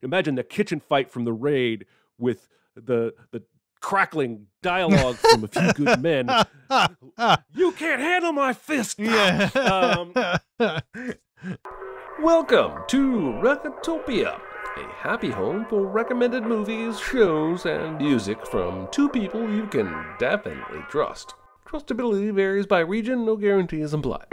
imagine the kitchen fight from The Raid with the crackling dialogue from A Few Good Men. You can't handle my fist. Yeah. Welcome to Recotopia, a happy home for recommended movies, shows, and music from two people you can definitely trust. Trustability varies by region, no guarantees implied.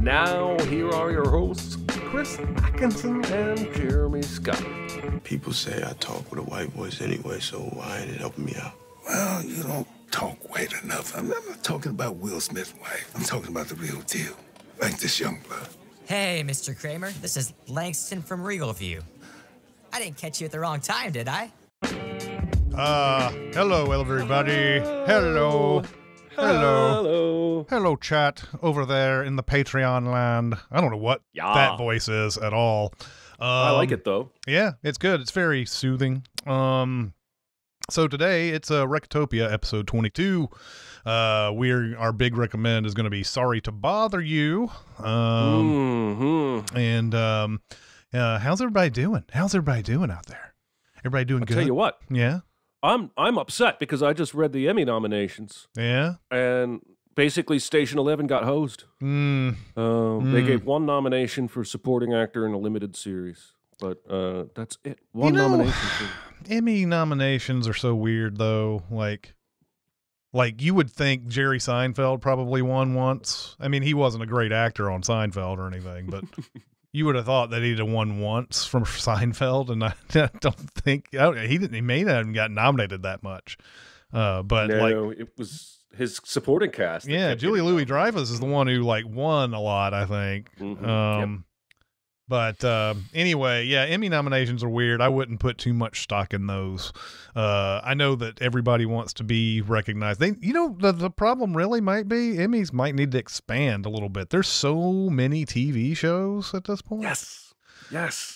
Now, here are your hosts, Chris Atkinson and Jeremy Scott. People say I talk with a white voice anyway, so why ain't it helping me out? Well, you don't talk white enough. I'm not talking about Will Smith's wife. I'm talking about the real deal, like this young blood. Hey, Mr. Kramer. This is Langston from Regal View. I didn't catch you at the wrong time, did I? Hello, everybody. Hello. Hello. Hello, chat over there in the Patreon land. I don't know what that voice is at all. I like it, though. Yeah, it's good. It's very soothing. So today, it's Recotopia, episode 22. Our big recommend is going to be Sorry to Bother You. And how's everybody doing? How's everybody doing out there? Everybody doing good? I'll tell you what. Yeah? I'm upset because I just read the Emmy nominations. Yeah? And basically Station 11 got hosed. They gave one nomination for supporting actor in a limited series. But that's it. One nomination. Emmy nominations are so weird, though. Like you would think Jerry Seinfeld probably won once. I mean, he wasn't a great actor on Seinfeld or anything, but you would have thought that he'd have won once from Seinfeld, and I don't think he may not have gotten nominated that much. But no, it was his supporting cast. Yeah, Julia Louis-Dreyfus is the one who won a lot, I think. But anyway, yeah, Emmy nominations are weird. I wouldn't put too much stock in those. I know that everybody wants to be recognized. The problem really might be Emmys might need to expand a little bit. There's so many TV shows at this point. Yes.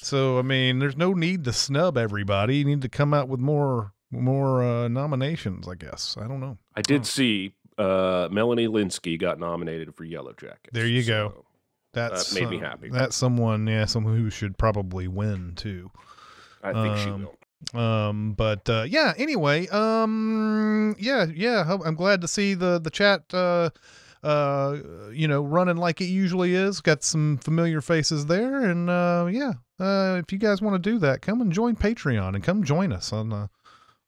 So, I mean, there's no need to snub everybody. You need to come out with more nominations, I guess. I don't know. I did see Melanie Linsky got nominated for Yellow Jackets. There you go. That made me happy. That's someone who should probably win too. I think she will. Anyway, I'm glad to see the chat, running like it usually is. Got some familiar faces there, and if you guys want to do that, come and join Patreon and come join us on the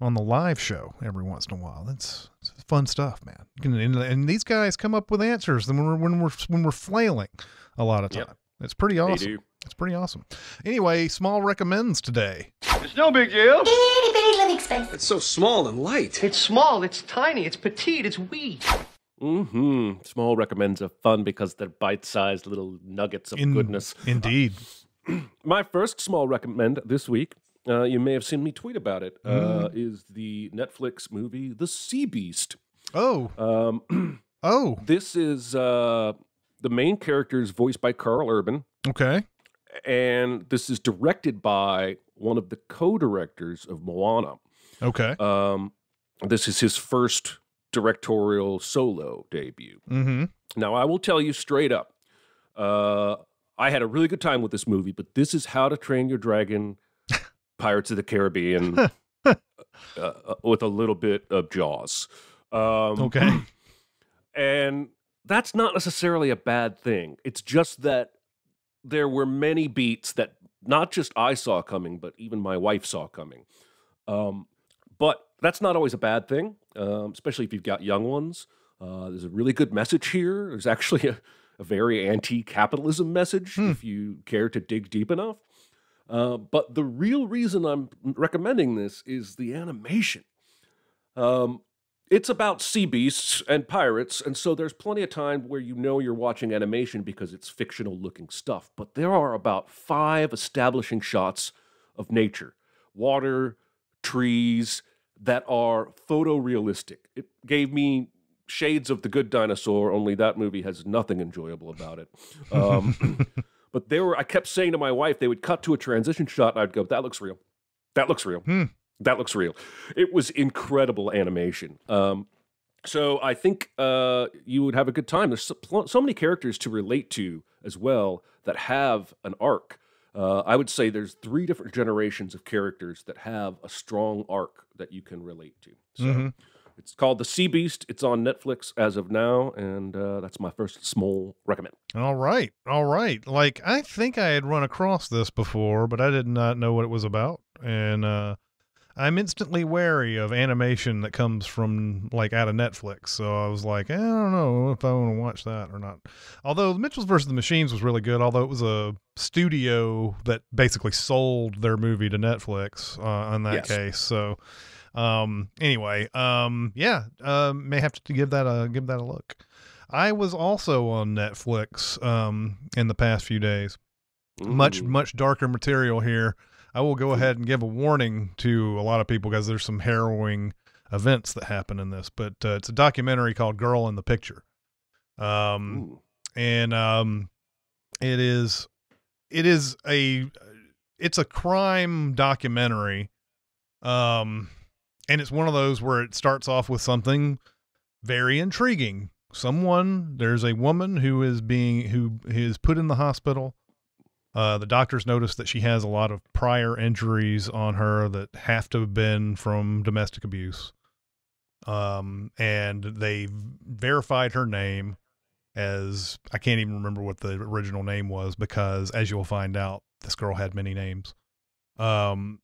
live show every once in a while. It's fun stuff, man. And these guys come up with answers when we're flailing a lot of time. Yep. It's pretty awesome. They do. It's pretty awesome. Anyway, small recommends today. It's no big deal. Itty bitty living space. It's so small and light. It's small, it's tiny, it's petite, it's wee. Small recommends are fun because they're bite-sized little nuggets of goodness. Indeed. My first small recommend this week, you may have seen me tweet about it, is the Netflix movie The Sea Beast. Oh. This is the main character is voiced by Carl Urban. Okay. And this is directed by one of the co-directors of Moana. Okay. This is his first directorial solo debut. Now, I will tell you straight up, I had a really good time with this movie, but this is How to Train Your Dragon, Pirates of the Caribbean, with a little bit of Jaws. Okay. And that's not necessarily a bad thing. It's just that there were many beats that not just I saw coming, but even my wife saw coming. But that's not always a bad thing, especially if you've got young ones. There's a really good message here. There's actually a very anti-capitalism message if you care to dig deep enough. But the real reason I'm recommending this is the animation. It's about sea beasts and pirates, and so there's plenty of time where you're watching animation because it's fictional-looking stuff. But there are about 5 establishing shots of nature, water, trees, that are photorealistic. It gave me shades of The Good Dinosaur, only that movie has nothing enjoyable about it. But I kept saying to my wife, they would cut to a transition shot, and I'd go, that looks real. That looks real. That looks real. It was incredible animation. So I think you would have a good time. There's so many characters to relate to as well that have an arc. I would say there's 3 different generations of characters that have a strong arc that you can relate to. So it's called The Sea Beast. It's on Netflix as of now, and that's my first small recommend. All right. Like, I think I had run across this before, but I did not know what it was about. And I'm instantly wary of animation that comes from, like, out of Netflix. So I was like, I don't know if I want to watch that or not. Although Mitchells vs. the Machines was really good, although it was a studio that basically sold their movie to Netflix in that case. So anyway, may have to give that a look. I was also on Netflix in the past few days. Much darker material here. I will go ahead and give a warning to a lot of people because there's some harrowing events that happen in this, but it's a documentary called Girl in the Picture. And it's a crime documentary. And it's one of those where it starts off with something very intriguing. There's a woman who is put in the hospital. The doctors notice that she has a lot of prior injuries on her that have to have been from domestic abuse. And they verified her name as, I can't even remember what the original name was because, as you'll find out, this girl had many names. And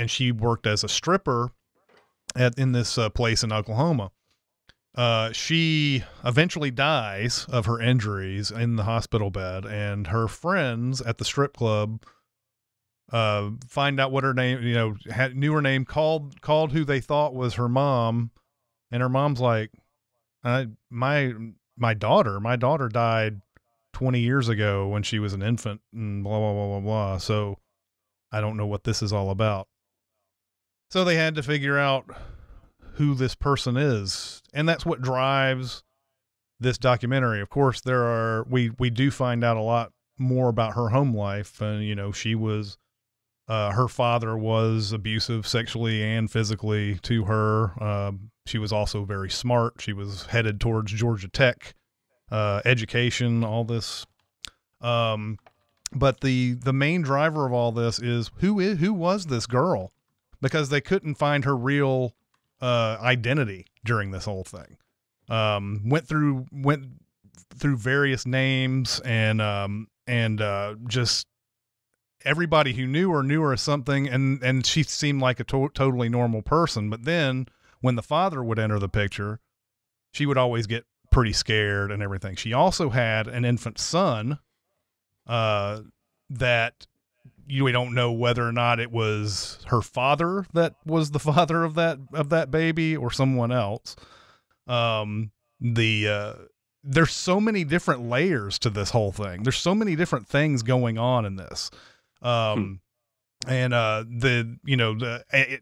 she worked as a stripper in this place in Oklahoma. She eventually dies of her injuries in the hospital bed, and her friends at the strip club find out what her name, knew her name, called who they thought was her mom, and her mom's like, my daughter died 20 years ago when she was an infant, and blah blah blah blah blah. So I don't know what this is all about. So they had to figure out who this person is, and that's what drives this documentary. Of course, we do find out a lot more about her home life, and she was her father was abusive sexually and physically to her. She was also very smart. She was headed towards Georgia Tech, education, all this. But the main driver of all this is who was this girl, because they couldn't find her real identity during this whole thing. Went through various names and just everybody who knew her as something, and she seemed like a totally normal person. But then when the father would enter the picture, she would always get pretty scared and everything. She also had an infant son that we don't know whether or not it was her father that was the father of that baby or someone else. There's so many different layers to this whole thing. There's so many different things going on in this. And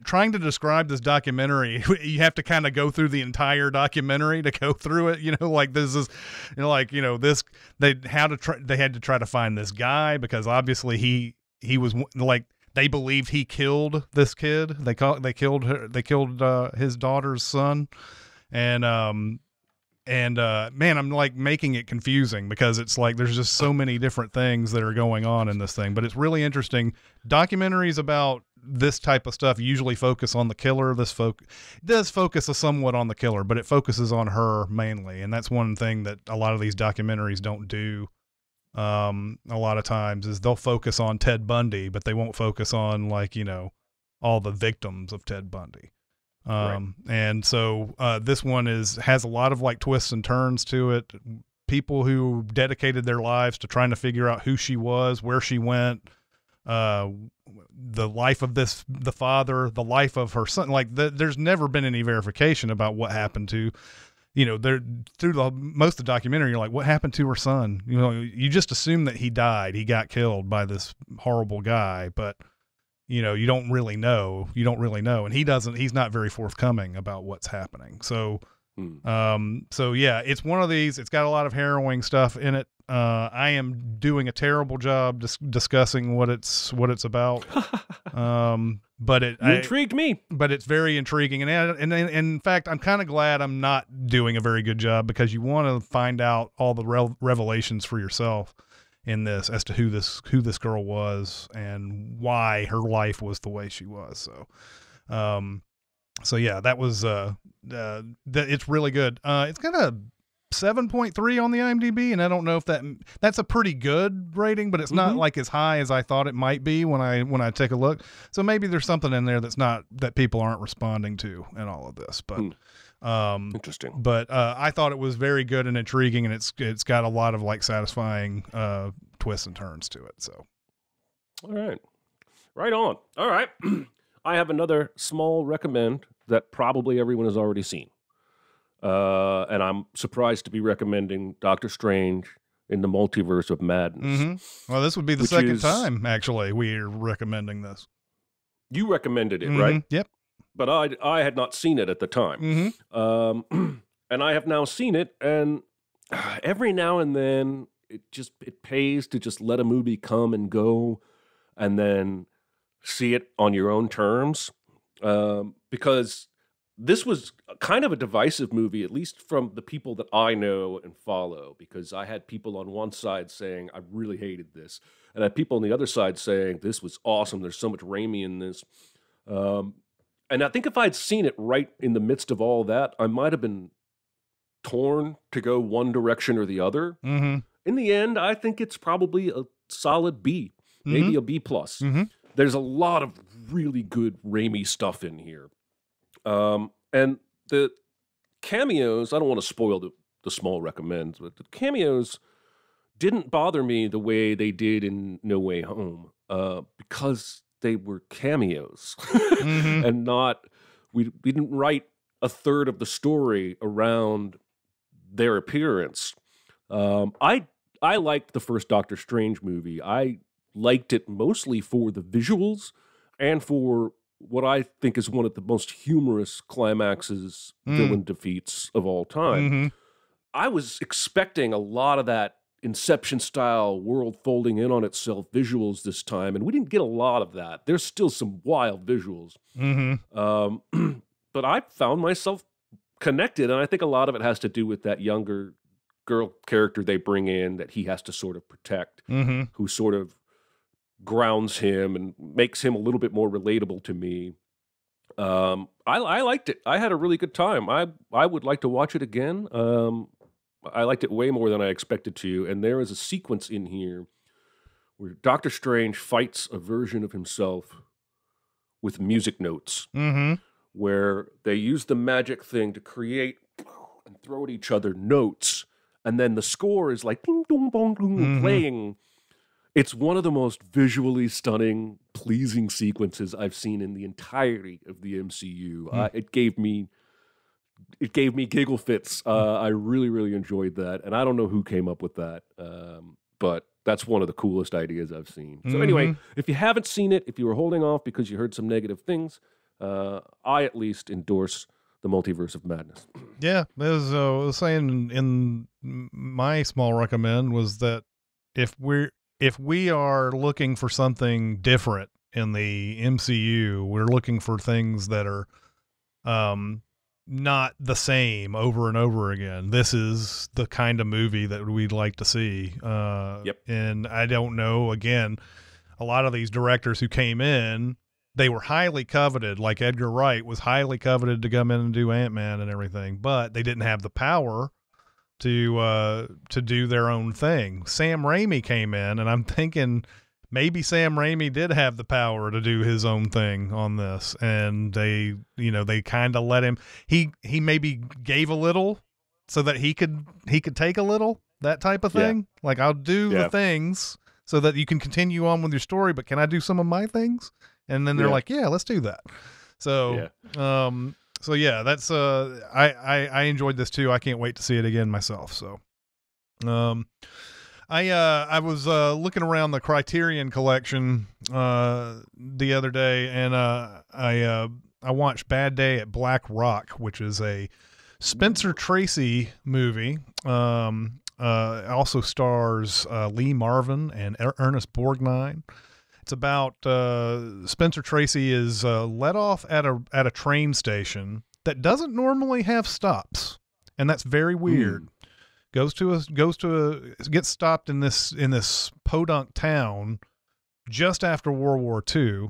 trying to describe this documentary, you have to kind of go through the entire documentary to go through it. They had to try to find this guy because obviously he was like, they believed he killed this kid. They killed his daughter's son. And man, I'm like making it confusing because it's like there's just so many different things that are going on in this thing, but it's really interesting. Documentaries about this type of stuff usually focus on the killer. This does focus somewhat on the killer, but it focuses on her mainly, and that's one thing that a lot of these documentaries don't do. A lot of times is they'll focus on Ted Bundy, but they won't focus on all the victims of Ted Bundy. Right. And so this one has a lot of twists and turns to it. People who dedicated their lives to trying to figure out who she was, where she went, the life of the father, the life of her son. There's never been any verification about what happened to, through most of the documentary, you're like, what happened to her son? You just assume that he died. He got killed by this horrible guy, but you don't really know. And he's not very forthcoming about what's happening. So So yeah, it's one of these. It's got a lot of harrowing stuff in it. I am doing a terrible job discussing what it's about. But it intrigued me. But it's very intriguing, and in fact, I'm kind of glad I'm not doing a very good job, because you want to find out all the revelations for yourself in this as to who this girl was and why her life was the way she was. So yeah, that was it's really good. It's got a 7.3 on the IMDb, and I don't know if that's a pretty good rating, but it's not like as high as I thought it might be when I take a look. So maybe there's something in there that people aren't responding to in all of this. But interesting. But I thought it was very good and intriguing, and it's got a lot of like satisfying twists and turns to it. So, all right, right on. All right, I have another small recommend that probably everyone has already seen. And I'm surprised to be recommending Doctor Strange in the Multiverse of Madness. Well, this would be the second time, actually, we're recommending this. You recommended it, right? Yep. But I had not seen it at the time. And I have now seen it, and every now and then it pays to just let a movie come and go and then see it on your own terms. Because this was kind of a divisive movie, at least from the people that I know and follow, because I had people on one side saying, I really hated this. And I had people on the other side saying, this was awesome. There's so much Raimi in this. And I think if I'd seen it right in the midst of all that, I might have been torn to go one direction or the other. In the end, I think it's probably a solid B, maybe a B+. There's a lot of really good Raimi stuff in here. And the cameos, I don't want to spoil the small recommends, but the cameos didn't bother me the way they did in No Way Home, because they were cameos and we didn't write a third of the story around their appearance. I liked the first Doctor Strange movie. I liked it mostly for the visuals and for what I think is one of the most humorous climaxes, villain defeats of all time. I was expecting a lot of that Inception-style world folding in on itself visuals this time, and we didn't get a lot of that. There's still some wild visuals. But I found myself connected, and I think a lot of it has to do with that younger girl character they bring in that he has to sort of protect, who sort of grounds him and makes him a little bit more relatable to me. I liked it. I had a really good time. I would like to watch it again. I liked it way more than I expected to. And there is a sequence in here where Doctor Strange fights a version of himself with music notes, where they use the magic thing to create and throw at each other notes. And then the score is like ding, dong, bong, dong, playing. It's one of the most visually stunning, pleasing sequences I've seen in the entirety of the MCU. It gave me giggle fits. I really, really enjoyed that. And I don't know who came up with that, but that's one of the coolest ideas I've seen. So anyway, if you haven't seen it, if you were holding off because you heard some negative things, I at least endorse the Multiverse of Madness. Yeah, as I was saying in my small recommend was that if we are looking for something different in the MCU, we're looking for things that are not the same over and over again. This is the kind of movie that we'd like to see. And I don't know, again, a lot of these directors who came in, they were highly coveted, like Edgar Wright was highly coveted to come in and do Ant-Man and everything, but they didn't have the power to do their own thing. Sam Raimi came in, and I'm thinking maybe Sam Raimi did have the power to do his own thing on this, and they kind of let him. He maybe gave a little so that he could take a little, that type of thing. Like, I'll do the things so that you can continue on with your story, but can I do some of my things? And then they're like, yeah, let's do that. So, so yeah, that's I enjoyed this too. I can't wait to see it again myself. So, I was looking around the Criterion collection the other day, and I watched Bad Day at Black Rock, which is a Spencer Tracy movie. Also stars Lee Marvin and Ernest Borgnine. It's about Spencer Tracy is let off at a train station that doesn't normally have stops, and that's very weird. Gets stopped in this podunk town just after World War II,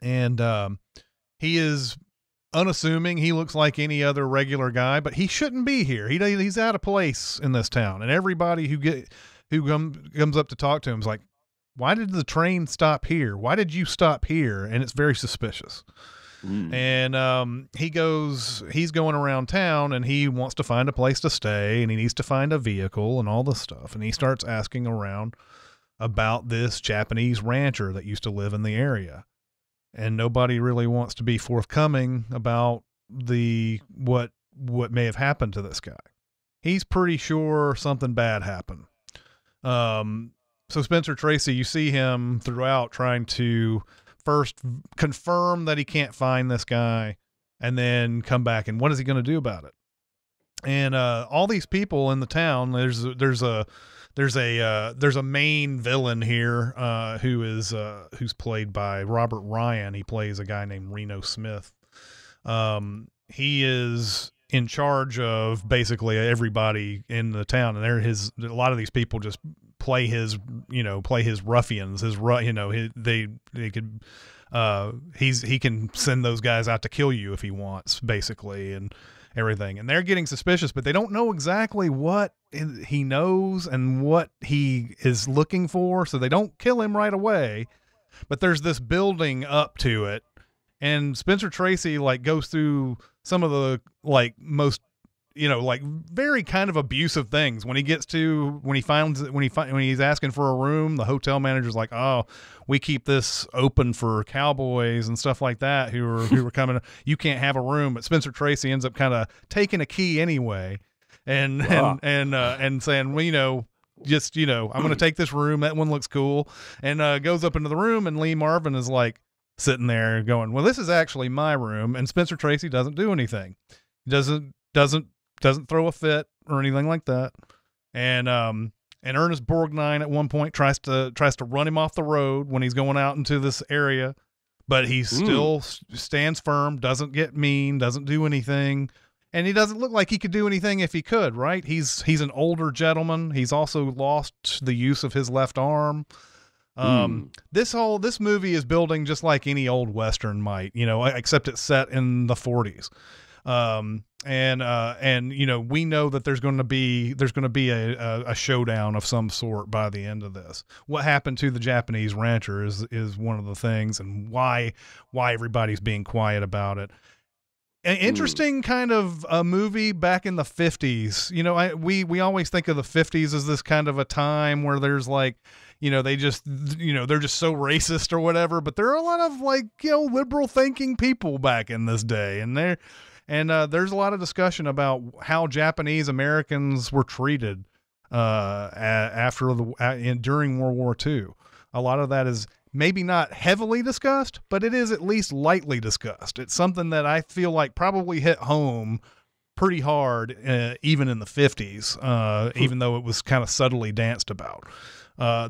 and he is unassuming. He looks like any other regular guy, but he shouldn't be here. He's out of place in this town, and everybody who comes up to talk to him is like, "Why did the train stop here? Why did you stop here?" And it's very suspicious. And he's going around town, and he wants to find a place to stay, and he needs to find a vehicle and all this stuff. And he starts asking around about this Japanese rancher that used to live in the area. And nobody really wants to be forthcoming about what may have happened to this guy. He's pretty sure something bad happened. So Spencer Tracy, you see him throughout trying to first confirm that he can't find this guy, and then come back and what is he going to do about it? And all these people in the town, there's a main villain here who's played by Robert Ryan. He plays a guy named Reno Smith. He is in charge of basically everybody in the town, and a lot of these people just play his ruffians. He can send those guys out to kill you if he wants, basically, and everything. And they're getting suspicious, but they don't know exactly what he knows and what he is looking for, so they don't kill him right away. But there's this building up to it, and Spencer Tracy goes through some of the most very kind of abusive things. When he's asking for a room, the hotel manager's like, "Oh, we keep this open for cowboys and stuff like that who are coming. You can't have a room." But Spencer Tracy ends up kind of taking a key anyway, and saying, "Well, I'm going to take this room. That one looks cool," and goes up into the room, and Lee Marvin is sitting there going, "Well, this is actually my room," and Spencer Tracy doesn't do anything. Doesn't throw a fit or anything like that. And Ernest Borgnine at one point tries to run him off the road when he's going out into this area, but he still stands firm, doesn't get mean, doesn't do anything. And he doesn't look like he could do anything if he could, right? He's an older gentleman. He's also lost the use of his left arm. This movie is building just like any old Western might, except it's set in the 40s. We know that there's going to be a showdown of some sort by the end of this. What happened to the Japanese rancher is one of the things, and why everybody's being quiet about it. An interesting kind of a movie back in the 50s. We always think of the 50s as this kind of a time where there's they're just so racist or whatever, but there are a lot of liberal thinking people back in this day, and there's a lot of discussion about how Japanese Americans were treated during World War II. A lot of that is maybe not heavily discussed, but it is at least lightly discussed. It's something that I feel like probably hit home pretty hard, even in the 50s, even though it was kind of subtly danced about.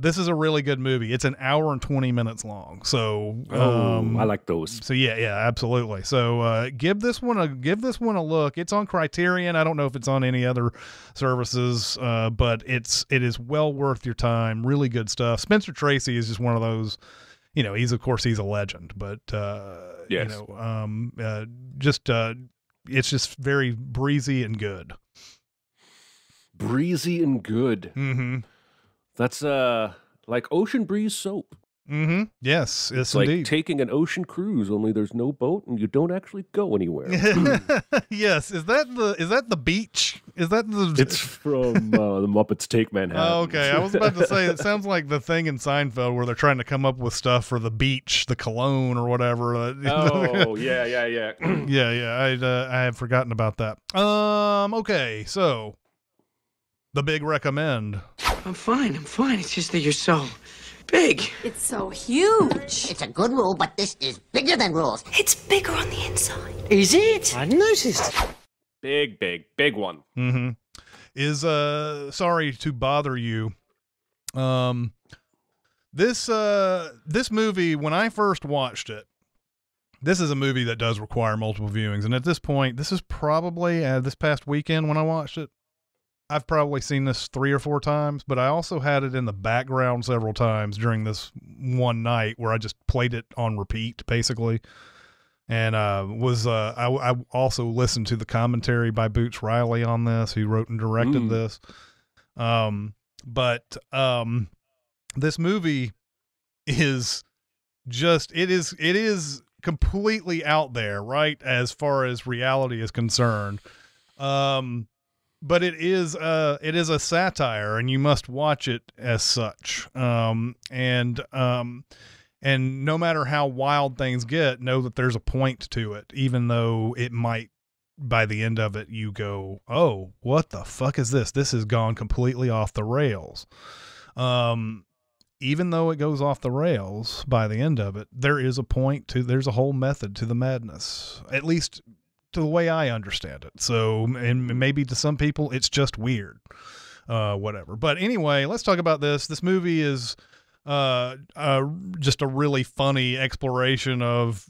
This is a really good movie. It's an hour and 20 minutes long. So, I like those. So yeah, absolutely. So, give this one a look. It's on Criterion. I don't know if it's on any other services, but it is well worth your time. Really good stuff. Spencer Tracy is just one of those, he's a legend, but, yes. It's just very breezy and good. Breezy and good. Mm-hmm. That's like Ocean Breeze soap. Mm-hmm. Yes, it's indeed. Like taking an ocean cruise, only there's no boat and you don't actually go anywhere. Yes, is that the beach? Is that the? It's from the Muppets Take Manhattan. Oh, okay, I was about to say it sounds like the thing in Seinfeld where they're trying to come up with stuff for the beach, the cologne or whatever. Oh, yeah. Yeah. I had forgotten about that. Okay, so the big recommend. I'm fine. It's just that you're so big. It's so huge. It's a good rule, but this is bigger than rules. It's bigger on the inside. Is it? I noticed. Big one. Mm-hmm. Is sorry to bother you. This movie, when I first watched it, this is a movie that does require multiple viewings, and at this point, this is probably this past weekend when I watched it, I've probably seen this 3 or 4 times, but I also had it in the background several times during this one night where I just played it on repeat, basically. And I also listened to the commentary by Boots Riley on this, who wrote and directed this. But this movie is just, it is completely out there, right, as far as reality is concerned. But it is a satire, and you must watch it as such. And no matter how wild things get, know that there's a point to it, even though it might, by the end of it, you go, oh, what the fuck is this? This has gone completely off the rails. Even though it goes off the rails by the end of it, there's a whole method to the madness, at least to the way I understand it. So, and maybe to some people, it's just weird, whatever. But anyway, let's talk about this. This movie is just a really funny exploration of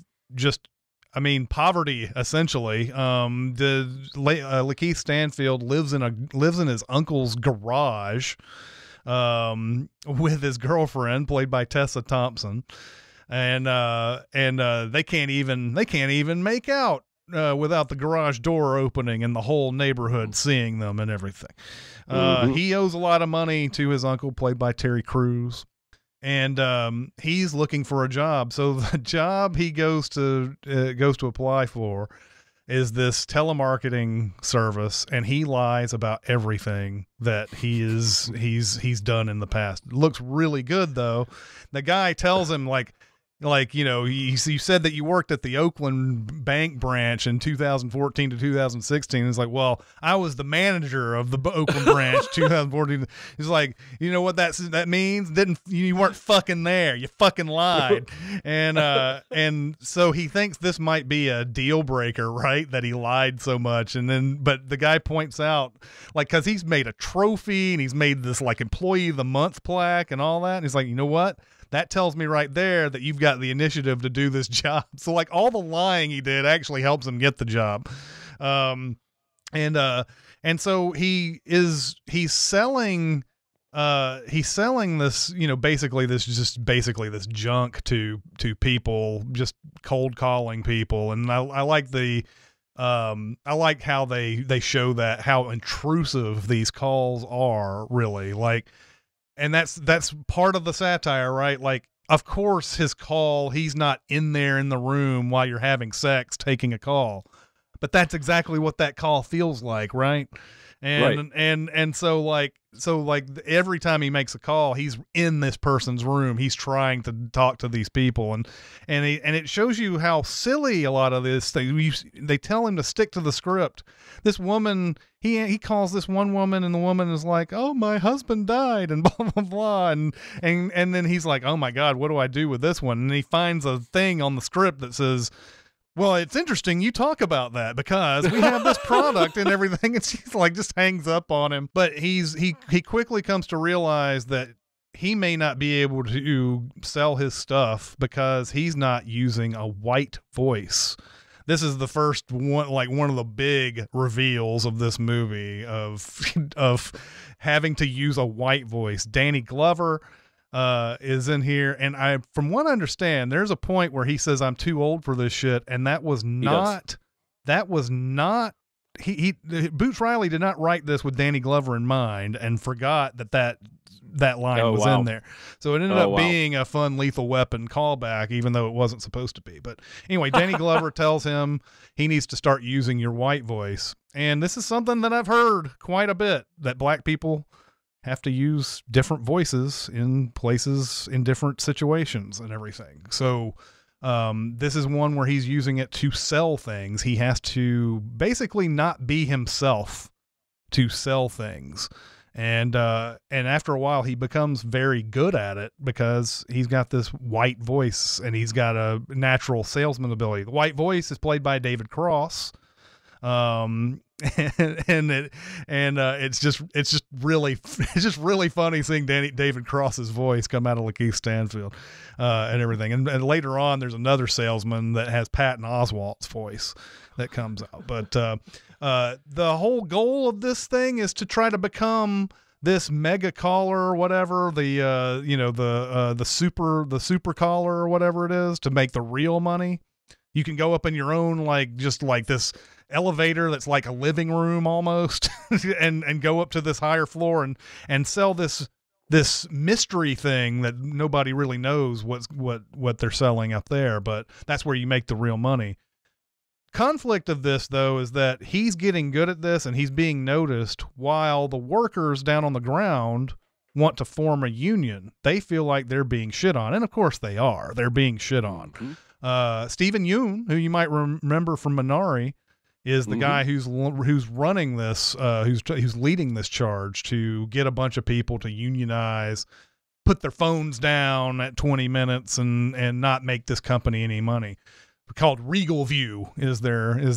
poverty, essentially. Lakeith Stanfield lives in his uncle's garage, with his girlfriend, played by Tessa Thompson, and they can't even make out without the garage door opening and the whole neighborhood seeing them and everything. He owes a lot of money to his uncle, played by Terry Crews. And he's looking for a job. So the job he goes to apply for is this telemarketing service, and he lies about everything that he's done in the past. It looks really good though. The guy tells him you said that you worked at the Oakland bank branch in 2014 to 2016. It's like, well, I was the manager of the Oakland branch 2014. He's like, you know what that means? You weren't fucking there. You fucking lied. And so he thinks this might be a deal breaker, right? That he lied so much. But the guy points out, cause he's made a trophy and he's made this employee of the month plaque and all that. And he's like, you know what? That tells me right there that you've got the initiative to do this job. So all the lying he did actually helps him get the job. And so he's selling this, basically this junk to people, just cold calling people. And I like how they show that, how intrusive these calls are, really. And that's part of the satire, right? Of course, his call, he's not in there in the room while you're having sex taking a call, but that's exactly what that call feels like, right? And so every time he makes a call, he's in this person's room. He's trying to talk to these people, and it shows you how silly a lot of this thing. They tell him to stick to the script. This woman, he calls this one woman, and the woman is like, "Oh, my husband died," and blah blah blah, and then he's like, "Oh my God, what do I do with this one?" And he finds a thing on the script that says, well, it's interesting you talk about that because we have this product and everything. And she's just hangs up on him. But he quickly comes to realize that he may not be able to sell his stuff because he's not using a white voice. This is the first one, one of the big reveals of this movie of having to use a white voice. Danny Glover is in here, and from what I understand, there's a point where he says, "I'm too old for this shit," and Boots Riley did not write this with Danny Glover in mind, and forgot that line was in there. So it ended up being a fun Lethal Weapon callback, even though it wasn't supposed to be. But anyway, Danny Glover tells him he needs to start using your white voice, and this is something that I've heard quite a bit, that black people have to use different voices in places, in different situations and everything. So this is one where he's using it to sell things. He has to basically not be himself to sell things. And after a while he becomes very good at it because he's got this white voice and he's got a natural salesman ability. The white voice is played by David Cross. It's just really funny seeing David Cross's voice come out of Lakeith Stanfield and everything. And later on, there's another salesman that has Patton Oswalt's voice that comes out. But the whole goal of this thing is to try to become this mega collar or whatever, the super collar or whatever it is, to make the real money. You can go up in your own, just like this elevator that's like a living room almost and go up to this higher floor and sell this mystery thing that nobody really knows what they're selling up there, but that's where you make the real money. Conflict of this, though, is that he's getting good at this and he's being noticed, while the workers down on the ground want to form a union. They feel like they're being shit on, and of course they are. They're being shit on. Stephen Yeun, who you might remember from Minari, is the guy who's running this, who's leading this charge to get a bunch of people to unionize, put their phones down at 20 minutes, and not make this company any money. Called Regal View is their name.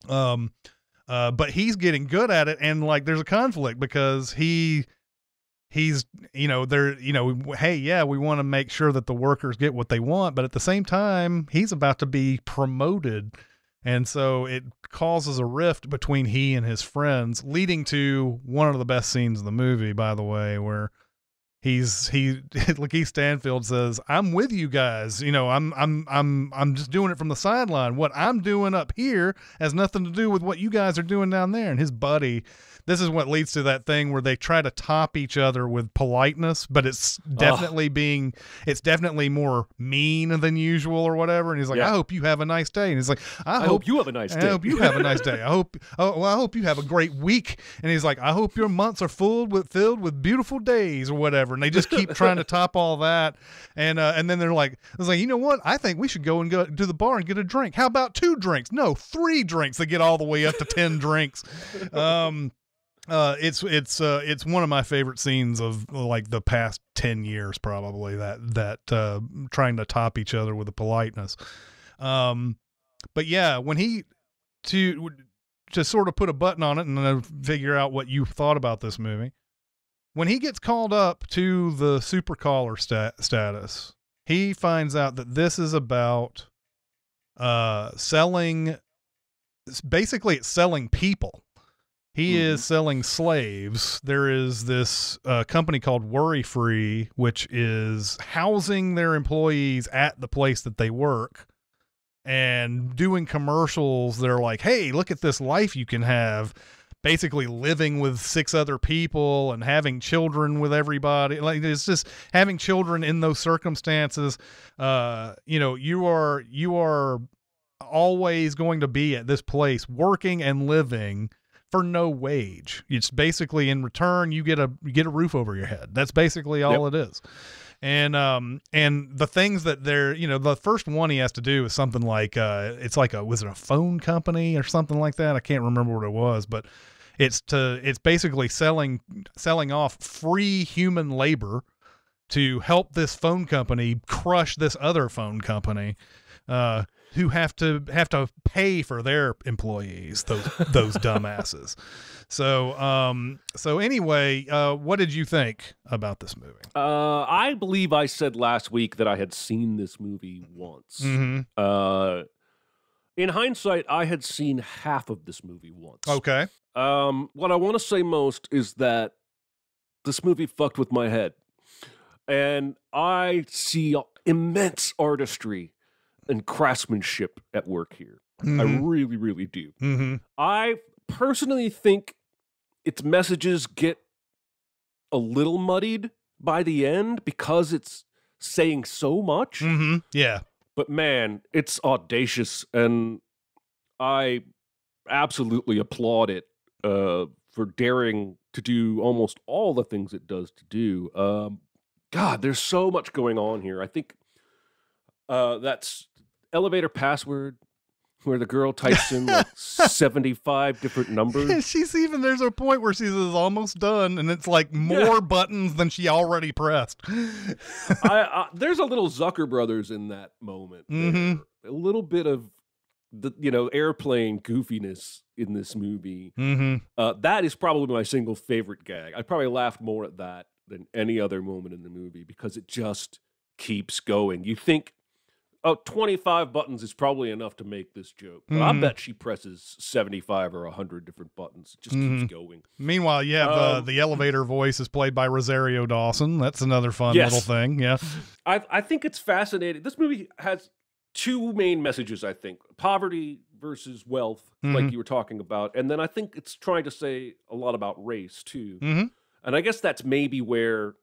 But he's getting good at it, and there's a conflict because he's hey, yeah, we want to make sure that the workers get what they want, but at the same time, he's about to be promoted. And so it causes a rift between he and his friends, leading to one of the best scenes in the movie, by the way, where Lakeith Stanfield says, "I'm with you guys. I'm just doing it from the sideline. What I'm doing up here has nothing to do with what you guys are doing down there." And his buddy, this is what leads to that thing where they try to top each other with politeness, but it's definitely more mean than usual or whatever. And he's like, "I hope you have a nice day." And he's like, I hope you have a nice day. I hope you have a nice day. I hope you have a great week. And he's like, "I hope your months are filled with beautiful days," or whatever. And they just keep trying to top all that. And then they're like, you know what? I think we should go to the bar and get a drink. How about 2 drinks? No, 3 drinks. They get all the way up to 10 drinks. It's one of my favorite scenes of the past 10 years, probably, that trying to top each other with the politeness. But yeah, when to sort of put a button on it and then figure out what you thought about this movie, when he gets called up to the super collar status, he finds out that this is about selling. Basically, it's selling people. He is selling slaves. There is this company called Worry Free, which is housing their employees at the place that they work and doing commercials. They're like, "Hey, look at this life you can have." Basically living with 6 other people and having children with everybody. It's just having children in those circumstances. You are always going to be at this place working and living for no wage. It's basically, in return, you get a roof over your head. That's basically all it is. And the things that they're, the first one he has to do is something like, was it a phone company or something like that? I can't remember what it was, but it's basically selling off free human labor to help this phone company crush this other phone company, who have to pay for their employees, those dumbasses. So anyway, what did you think about this movie? I believe I said last week that I had seen this movie once. In hindsight, I had seen half of this movie once. Okay. What I want to say most is that this movie fucked with my head. And I see immense artistry and craftsmanship at work here. I really, really do. I personally think its messages get a little muddied by the end because it's saying so much. Yeah. But man, it's audacious, and I absolutely applaud it for daring to do almost all the things it does to do. God, there's so much going on here. I think that's elevator password where the girl types in 75 different numbers. There's a point where she says almost done, and it's like more buttons than she already pressed. There's a little Zucker Brothers in that moment. A little bit of the airplane goofiness in this movie. Mm-hmm. That is probably my single favorite gag. I probably laughed more at that than any other moment in the movie because it just keeps going. You think, 25 buttons is probably enough to make this joke. But I bet she presses 75 or 100 different buttons. It just keeps going. Meanwhile, you have the elevator voice is played by Rosario Dawson. That's another fun little thing. Yeah. I think it's fascinating. This movie has two main messages, I think. Poverty versus wealth, like you were talking about. And then I think it's trying to say a lot about race, too. Mm-hmm. And I guess that's maybe where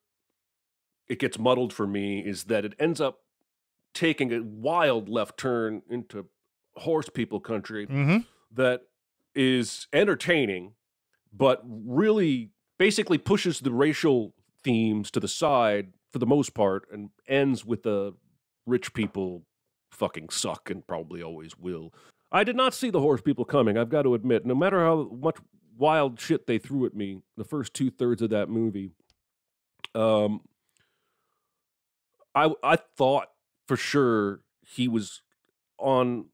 it gets muddled for me, is that it ends up taking a wild left turn into horse people country that is entertaining, but really basically pushes the racial themes to the side for the most part and ends with the rich people fucking suck and probably always will. I did not see the horse people coming, I've got to admit. No matter how much wild shit they threw at me the first 2/3 of that movie, I thought for sure he was on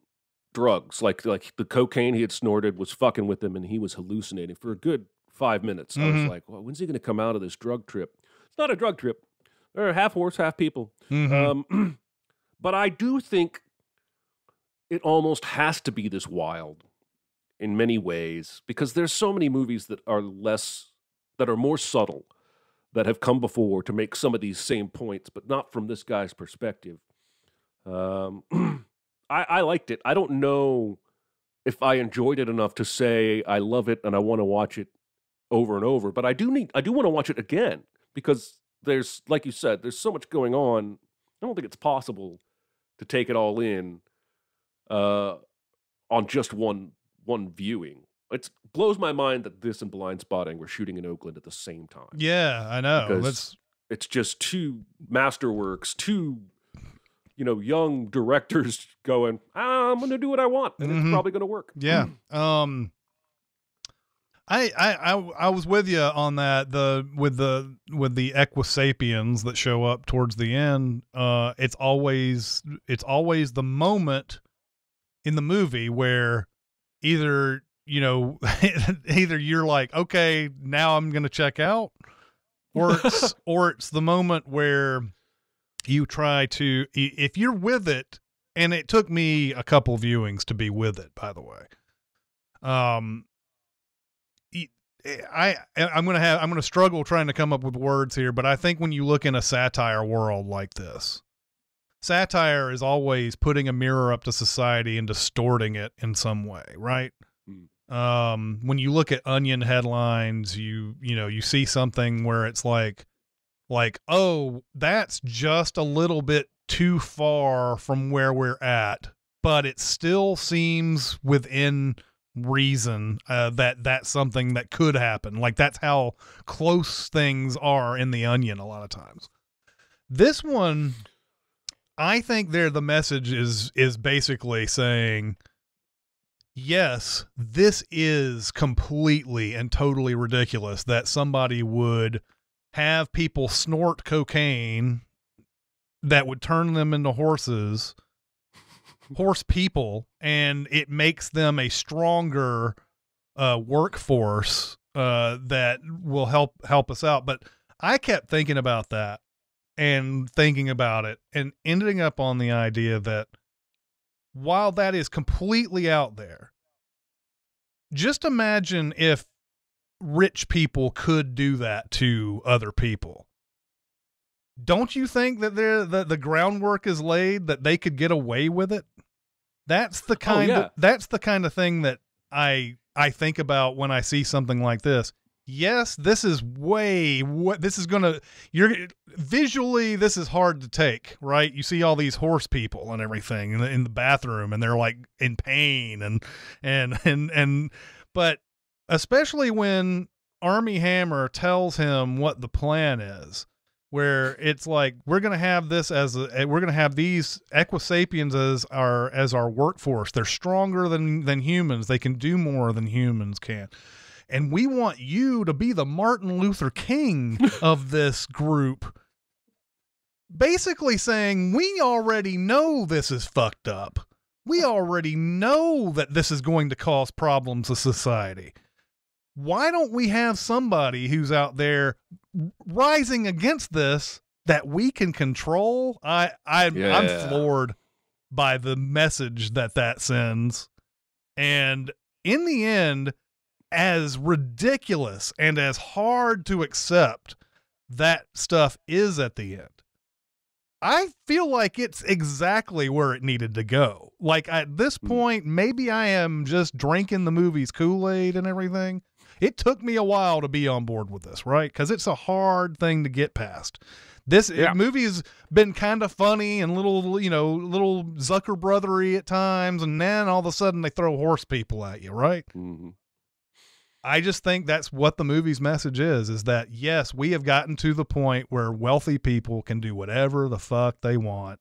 drugs, like the cocaine he had snorted was fucking with him and he was hallucinating for a good 5 minutes. I was like, well, when's he going to come out of this drug trip? It's not a drug trip. They're half horse, half people. But I do think it almost has to be this wild in many ways, because there's so many movies that are more subtle, that have come before to make some of these same points, but not from this guy's perspective. I liked it. I don't know if I enjoyed it enough to say I love it and I want to watch it over and over, but I do want to watch it again, because there's, like you said, there's so much going on. I don't think it's possible to take it all in on just one viewing. It blows my mind that this and Blind Spotting were shooting in Oakland at the same time. Yeah, I know. It's just two masterworks, two young directors going, I'm going to do what I want, and it's probably going to work. Yeah. I was with you on that. With the Equisapiens that show up towards the end. It's always the moment in the movie where either you're like, okay, now I'm going to check out, or it's the moment where you try to, if you're with it, and it took me a couple viewings to be with it, by the way. I'm going to struggle trying to come up with words here, but I think when you look in a satire world like this, satire is always putting a mirror up to society and distorting it in some way, right? When you look at Onion headlines, you see something where it's like, oh, that's just a little bit too far from where we're at, but it still seems within reason that that's something that could happen. Like, that's how close things are in the Onion a lot of times. This one, I think the message is basically saying, yes, this is completely and totally ridiculous that somebody would have people snort cocaine that would turn them into horse people, and it makes them a stronger workforce that will help us out. But I kept thinking about that and thinking about it and ending up on the idea that while that is completely out there, just imagine if rich people could do that to other people. Don't you think that the groundwork is laid that they could get away with it? That's the kind of thing that I think about when I see something like this. Yes, this is visually, this is hard to take, right? You see all these horse people and everything in the bathroom, and they're like in pain and but especially when Armie Hammer tells him what the plan is, where it's like, we're going to have these Equisapiens as our workforce. They're stronger than humans. They can do more than humans can. And we want you to be the Martin Luther King of this group. Basically saying, we already know this is fucked up. We already know that this is going to cause problems to society. Why don't we have somebody who's out there rising against this that we can control? I'm floored by the message that sends. And in the end, as ridiculous and as hard to accept that stuff is at the end, I feel like it's exactly where it needed to go. Like at this point, maybe I am just drinking the movie's Kool-Aid and everything. It took me a while to be on board with this, right? Because it's a hard thing to get past. This movie's been kind of funny and little Zucker brothery at times, and then all of a sudden they throw horse people at you, right? Mm-hmm. I just think that's what the movie's message is that, yes, we have gotten to the point where wealthy people can do whatever the fuck they want,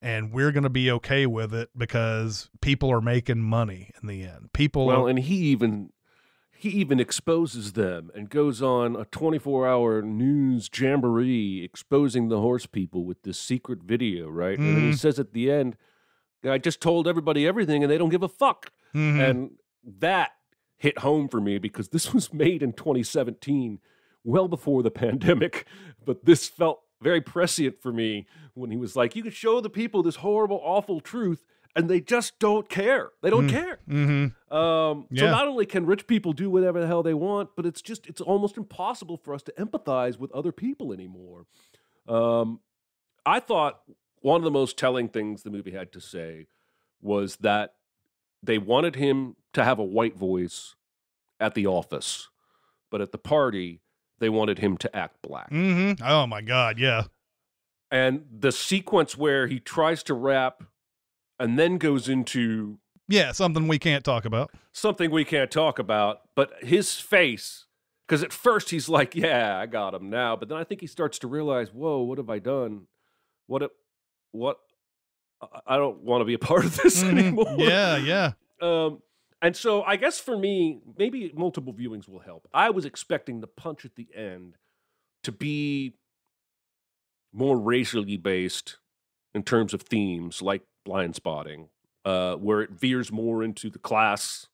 and we're going to be okay with it because people are making money in the end. And he even exposes them and goes on a 24-hour news jamboree exposing the horse people with this secret video, right? And then he says at the end, I just told everybody everything and they don't give a fuck. And that hit home for me because this was made in 2017, well before the pandemic, but this felt very prescient for me when he was like, you can show the people this horrible, awful truth and they just don't care. They don't care. So not only can rich people do whatever the hell they want, but it's almost impossible for us to empathize with other people anymore. I thought one of the most telling things the movie had to say was that they wanted him to have a white voice at the office, but at the party, they wanted him to act black. Oh my God, yeah. And the sequence where he tries to rap and then goes into... something we can't talk about. Something we can't talk about, but his face, because at first he's like, yeah, I got him now, but then I think he starts to realize, whoa, what have I done? What I don't want to be a part of this anymore. Yeah. And so I guess for me, maybe multiple viewings will help. I was expecting the punch at the end to be more racially based in terms of themes, like Blind Spotting, where it veers more into the class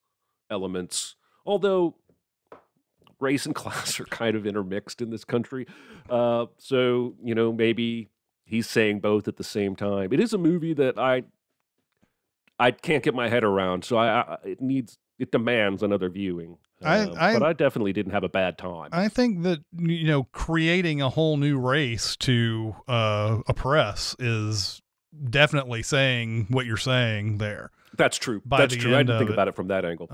elements, although race and class are kind of intermixed in this country. So, maybe he's saying both at the same time. It is a movie that I can't get my head around, so it demands another viewing. But I definitely didn't have a bad time. I think that creating a whole new race to oppress is definitely saying what you're saying there. That's true. That's true. I didn't think about it from that angle.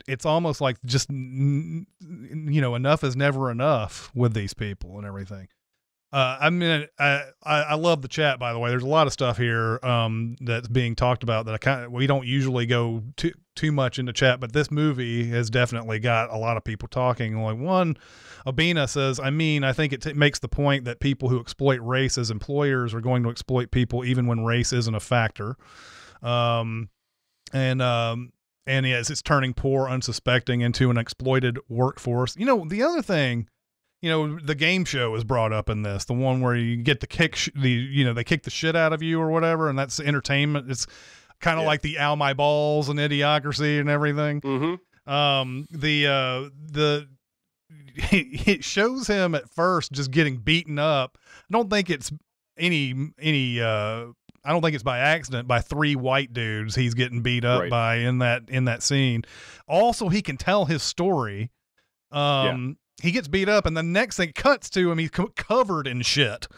It's almost like just enough is never enough with these people and everything. I love the chat, by the way. There's a lot of stuff here that's being talked about that we don't usually go too much into chat, but this movie has definitely got a lot of people talking. Like one, Abina says, I think it makes the point that people who exploit race as employers are going to exploit people even when race isn't a factor. And yes, it's turning poor, unsuspecting into an exploited workforce. The other thing, the game show is brought up in this, the one where you get the kick, they kick the shit out of you or whatever. And that's entertainment. It's kind of like the Ow My Balls and Idiocracy and everything. It shows him at first just getting beaten up. I don't think it's I don't think it's by accident by three white dudes he's getting beat up by in that scene. Also, he can tell his story. He gets beat up, and the next thing cuts to him, he's covered in shit.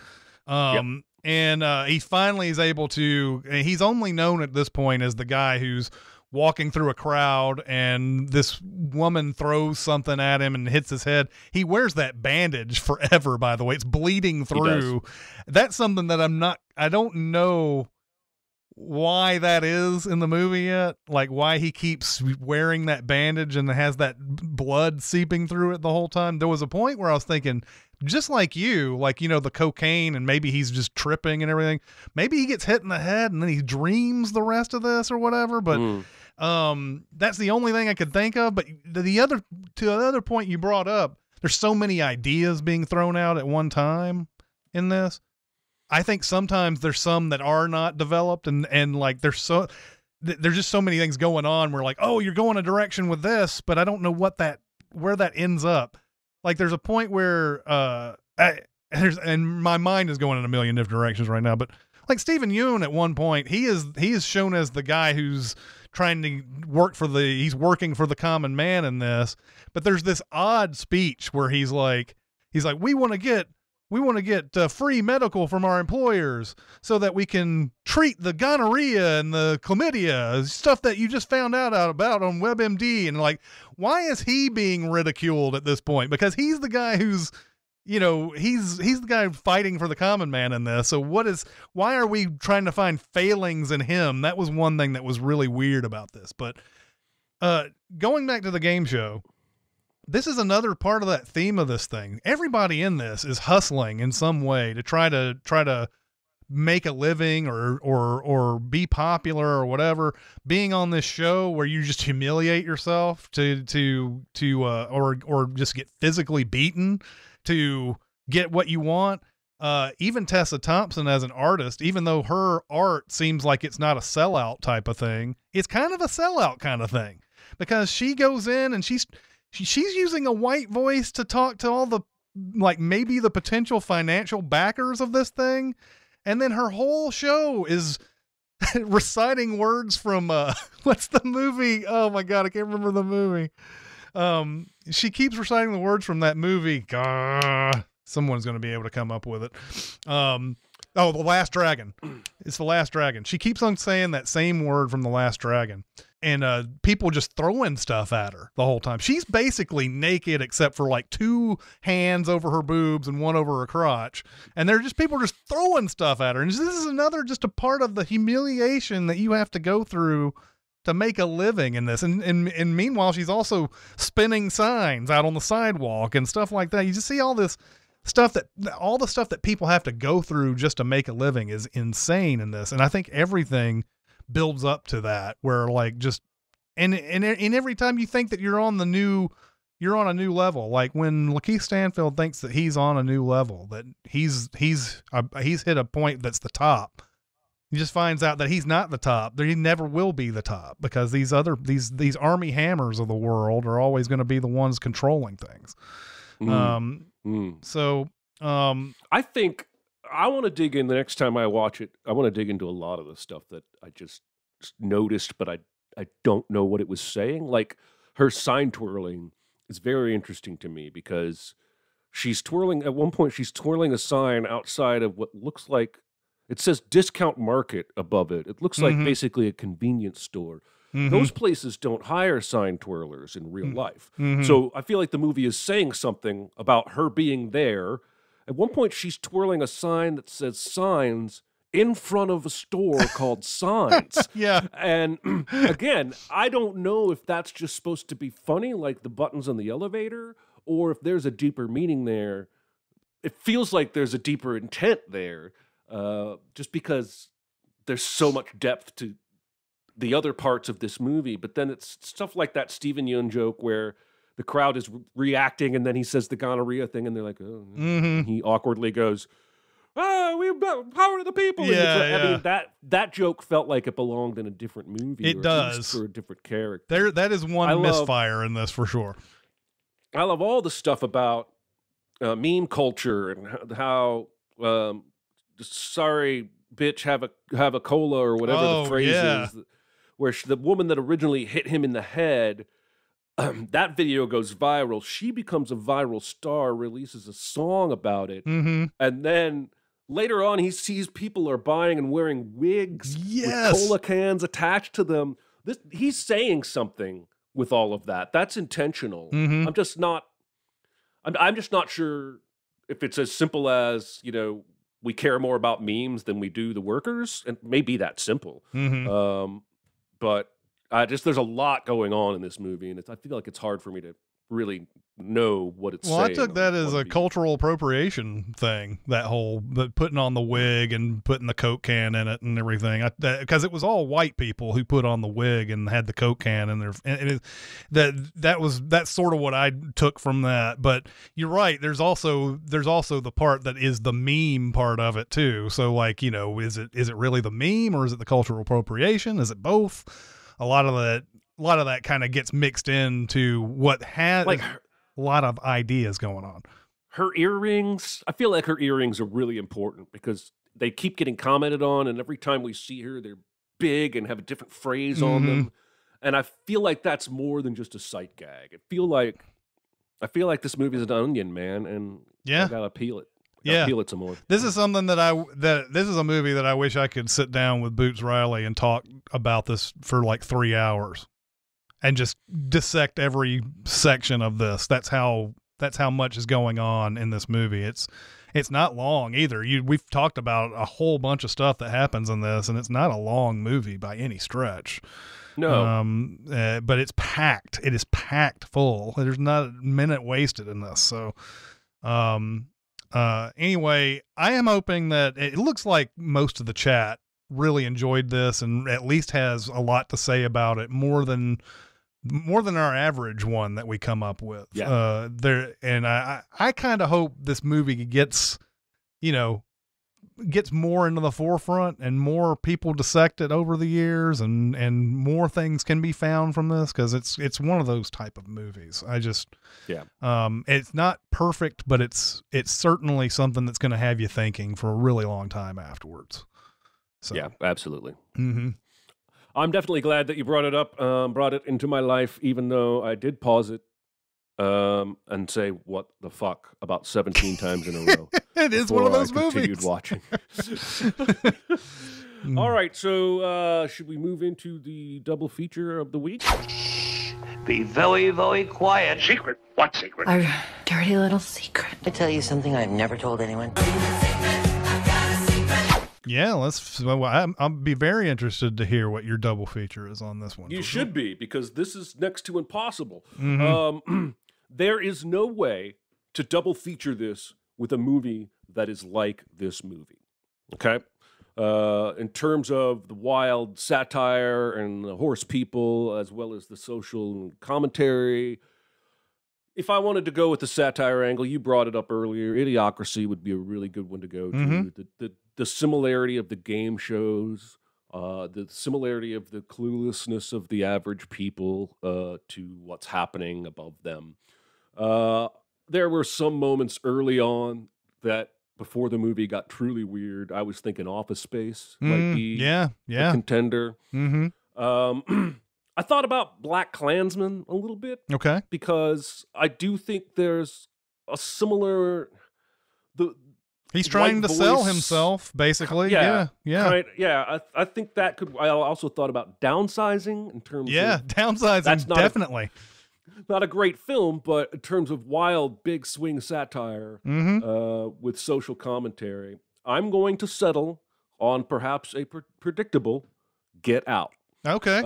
And he finally is able to, he's only known at this point as the guy who's walking through a crowd and this woman throws something at him and hits his head. He wears that bandage forever, by the way. It's bleeding through. That's something that I don't know why that is in the movie yet, like why he keeps wearing that bandage and has that blood seeping through it the whole time. There was a point where I was thinking, just like the cocaine, and maybe he's just tripping and everything. Maybe he gets hit in the head and then he dreams the rest of this or whatever. But that's the only thing I could think of. But to the other point you brought up, there's so many ideas being thrown out at one time in this. I think sometimes there's some that are not developed, and like there's just so many things going on. We're like, oh, you're going a direction with this, but I don't know where that ends up. Like there's a point where and my mind is going in a million different directions right now, but like Stephen Yeun at one point, he is shown as the guy who's trying to he's working for the common man in this, but there's this odd speech where he's like, we want to get free medical from our employers so that we can treat the gonorrhea and the chlamydia, stuff that you just found out about on WebMD. And like, why is he being ridiculed at this point? Because he's the guy who's, he's the guy fighting for the common man in this. So why are we trying to find failings in him? That was one thing that was really weird about this. But going back to the game show, this is another part of that theme of this thing. Everybody in this is hustling in some way to try to make a living or be popular or whatever. Being on this show where you just humiliate yourself or just get physically beaten to get what you want. Even Tessa Thompson as an artist, even though her art seems like it's not a sellout type of thing, it's kind of a sellout kind of thing, because she goes in and she's using a white voice to talk to all the, like, maybe the potential financial backers of this thing. And then her whole show is reciting words from, what's the movie? Oh my God, I can't remember the movie. She keeps reciting the words from that movie. Someone's going to be able to come up with it. The Last Dragon. It's The Last Dragon. She keeps on saying that same word from The Last Dragon. And people just throwing stuff at her the whole time. She's basically naked except for like 2 hands over her boobs and 1 over her crotch. And people just throwing stuff at her. And this is another just a part of the humiliation that you have to go through to make a living in this. And meanwhile, she's also spinning signs out on the sidewalk and stuff like that. You just see all this stuff all the stuff that people have to go through just to make a living is insane in this. And I think everything builds up to that, where like just and every time you think that you're on a new level, like when Lakeith Stanfield thinks that he's on a new level, that he's hit a point that's the top, he just finds out that he's not the top, that he never will be the top, because these Army Hammers of the world are always going to be the ones controlling things. I think I want to dig in the next time I watch it. I want to dig into a lot of the stuff that I just noticed, but I don't know what it was saying. Like her sign twirling is very interesting to me, because at one point she's twirling a sign outside of what looks like, it says discount market above it. It looks like basically a convenience store. Those places don't hire sign twirlers in real life. So I feel like the movie is saying something about her being there. At one point, she's twirling a sign that says signs in front of a store called Signs. Yeah. And again, I don't know if that's just supposed to be funny, like the buttons on the elevator, or if there's a deeper meaning there. It feels like there's a deeper intent there, just because there's so much depth to the other parts of this movie. But then it's stuff like that Stephen Yeun joke where the crowd is reacting, and then he says the gonorrhea thing, and they're like, oh. He awkwardly goes, we've got power to the people. Yeah. I mean, that joke felt like it belonged in a different movie. It does. For a different character. That is one misfire in this for sure. I love all the stuff about meme culture and how sorry, bitch, have a cola, or whatever the phrase is. Where the woman that originally hit him in the head, that video goes viral. She becomes a viral star, releases a song about it. And then later on, he sees people are buying and wearing wigs with cola cans attached to them. He's saying something with all of that. That's intentional. I'm just not sure if it's as simple as, we care more about memes than we do the workers. And maybe that's simple. But there's a lot going on in this movie, and I feel like it's hard for me to really know what it's Well, saying. I took that as a cultural appropriation thing, that whole putting on the wig and putting the Coke can in it and everything. Because it was all white people who put on the wig and had the Coke can in their, and that's sort of what I took from that. But you're right. There's also the part that is the meme part of it too. So like, you know, is it really the meme or is it the cultural appropriation? Is it both? A lot of that kind of gets mixed into what has like a lot of ideas going on. Her earrings, I feel like her earrings are really important because they keep getting commented on, and every time we see her, they're big and have a different phrase on them. And I feel like that's more than just a sight gag. I feel like this movie is an onion, man, and I gotta peel it. Peel it some more. This is something this is a movie that I wish I could sit down with Boots Riley and talk about this for like 3 hours. And just dissect every section of this. That's how much is going on in this movie. It's not long either. We've talked about a whole bunch of stuff that happens in this, and it's not a long movie by any stretch. No. But it's packed. It is packed full. There's not a minute wasted in this. So, anyway, I am hoping that it looks like most of the chat really enjoyed this and at least has a lot to say about it, more than our average one that we come up with. Yeah. I kind of hope this movie gets more into the forefront and more people dissect it over the years and more things can be found from this. Cause it's one of those type of movies. It's not perfect, but it's certainly something that's going to have you thinking for a really long time afterwards. So. Yeah, absolutely. Mm-hmm. I'm definitely glad that you brought it up, brought it into my life, even though I did pause it and say, what the fuck, about 17 times in a row. It is one of those movies. Continued watching. All right, so should we move into the double feature of the week? Be very, very quiet. Secret? What secret? Our dirty little secret. I tell you something I've never told anyone. Yeah, I'll be very interested to hear what your double feature is on this one. You should be, because this is next to impossible. Mm-hmm. There is no way to double feature this with a movie that is like this movie. Okay? In terms of the wild satire and the horse people, as well as the social commentary. If I wanted to go with the satire angle, you brought it up earlier, Idiocracy would be a really good one to go to. Mm-hmm. The similarity of the game shows, the similarity of the cluelessness of the average people to what's happening above them. There were some moments early on that, before the movie got truly weird, I was thinking Office Space might be a contender. Mm-hmm. I thought about Black Klansman a little bit. Okay. Because I do think there's a similar... He's trying to sell himself, basically. Yeah. I think that could... I also thought about Downsizing in terms of... Downsizing, that's definitely. Not a great film, but in terms of wild, big swing satire with social commentary, I'm going to settle on perhaps a predictable Get Out. Okay.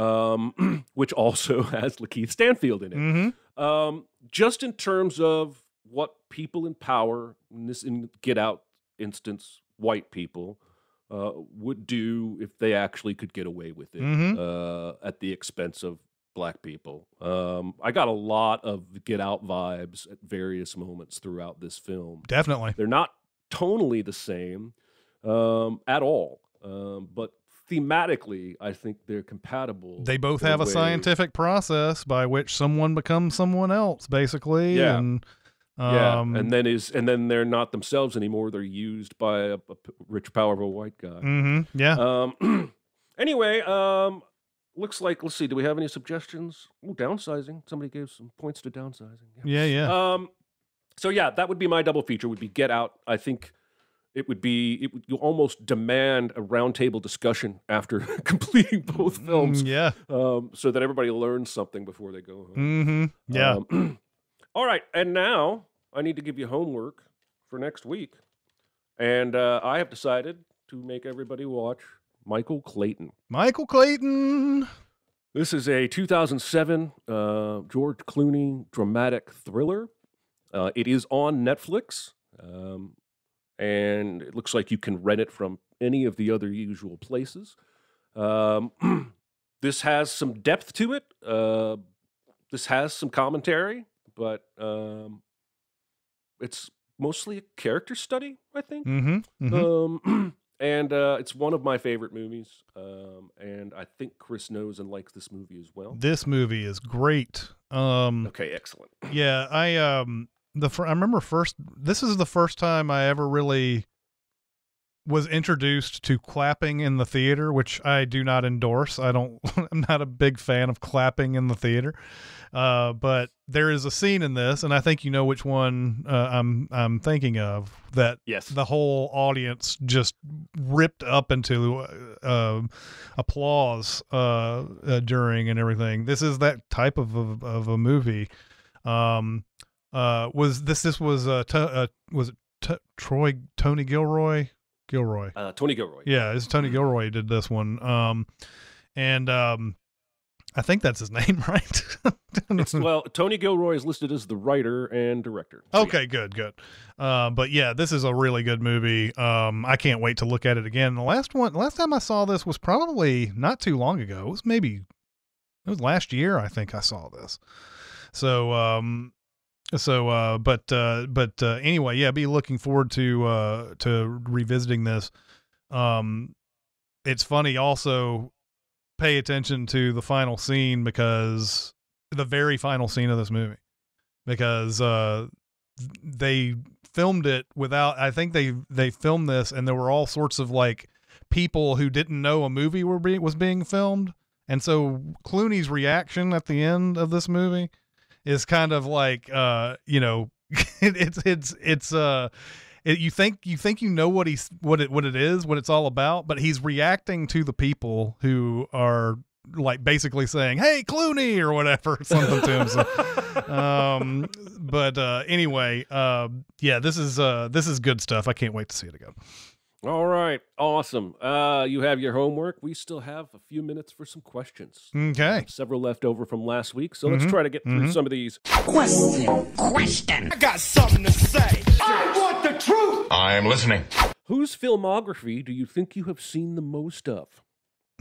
Which also has Lakeith Stanfield in it. Mm-hmm. Just in terms of what people in power, in Get Out instance, white people, would do if they actually could get away with it at the expense of black people. I got a lot of Get Out vibes at various moments throughout this film. Definitely. They're not tonally the same at all, but thematically, I think they're compatible. They both have a scientific process by which someone becomes someone else, basically. Yeah. And, and then they're not themselves anymore. They're used by a rich, powerful white guy. Mm-hmm. Yeah. Anyway, looks like, let's see, do we have any suggestions? Oh, Downsizing. Somebody gave some points to Downsizing. Yeah. So yeah, that would be my double feature, would be Get Out. I think it would you almost demand a roundtable discussion after completing both films. So that everybody learns something before they go home. Mm-hmm. Yeah. All right. And now I need to give you homework for next week. And I have decided to make everybody watch Michael Clayton. Michael Clayton. This is a 2007 George Clooney dramatic thriller. It is on Netflix, and it looks like you can rent it from any of the other usual places. This has some depth to it. This has some commentary, but it's mostly a character study, I think. And it's one of my favorite movies, and I think Chris knows and likes this movie as well. This movie is great. Okay, excellent. Yeah, I remember this is the first time I ever really was introduced to clapping in the theater, which I do not endorse. I'm not a big fan of clapping in the theater. But there is a scene in this, and I think you know which one I'm thinking of, that yes, the whole audience just ripped up into applause during and everything. This is that type of a movie. Was it Tony Gilroy? Tony Gilroy. Yeah, it's Tony Gilroy did this one. I think that's his name, right? Well, Tony Gilroy is listed as the writer and director. So okay, yeah. Good. But yeah, this is a really good movie. I can't wait to look at it again. The last time I saw this was probably not too long ago. It was last year, I think I saw this. But anyway, yeah, be looking forward to revisiting this. It's funny also, pay attention to the final scene, because the very final scene of this movie, because they filmed it without, I think they filmed this and there were all sorts of like people who didn't know a movie was being filmed. And so Clooney's reaction at the end of this movie is kind of like, you think you know what it is, what it's all about, but he's reacting to the people who are like basically saying, "Hey, Clooney," or whatever, something to him. So, but anyway, yeah, this is good stuff. I can't wait to see it again. All right, awesome. You have your homework. We still have a few minutes for some questions. Okay. Several left over from last week, so let's try to get through some of these. Question. I got something to say. I want the truth. I am listening. Whose filmography do you think you have seen the most of?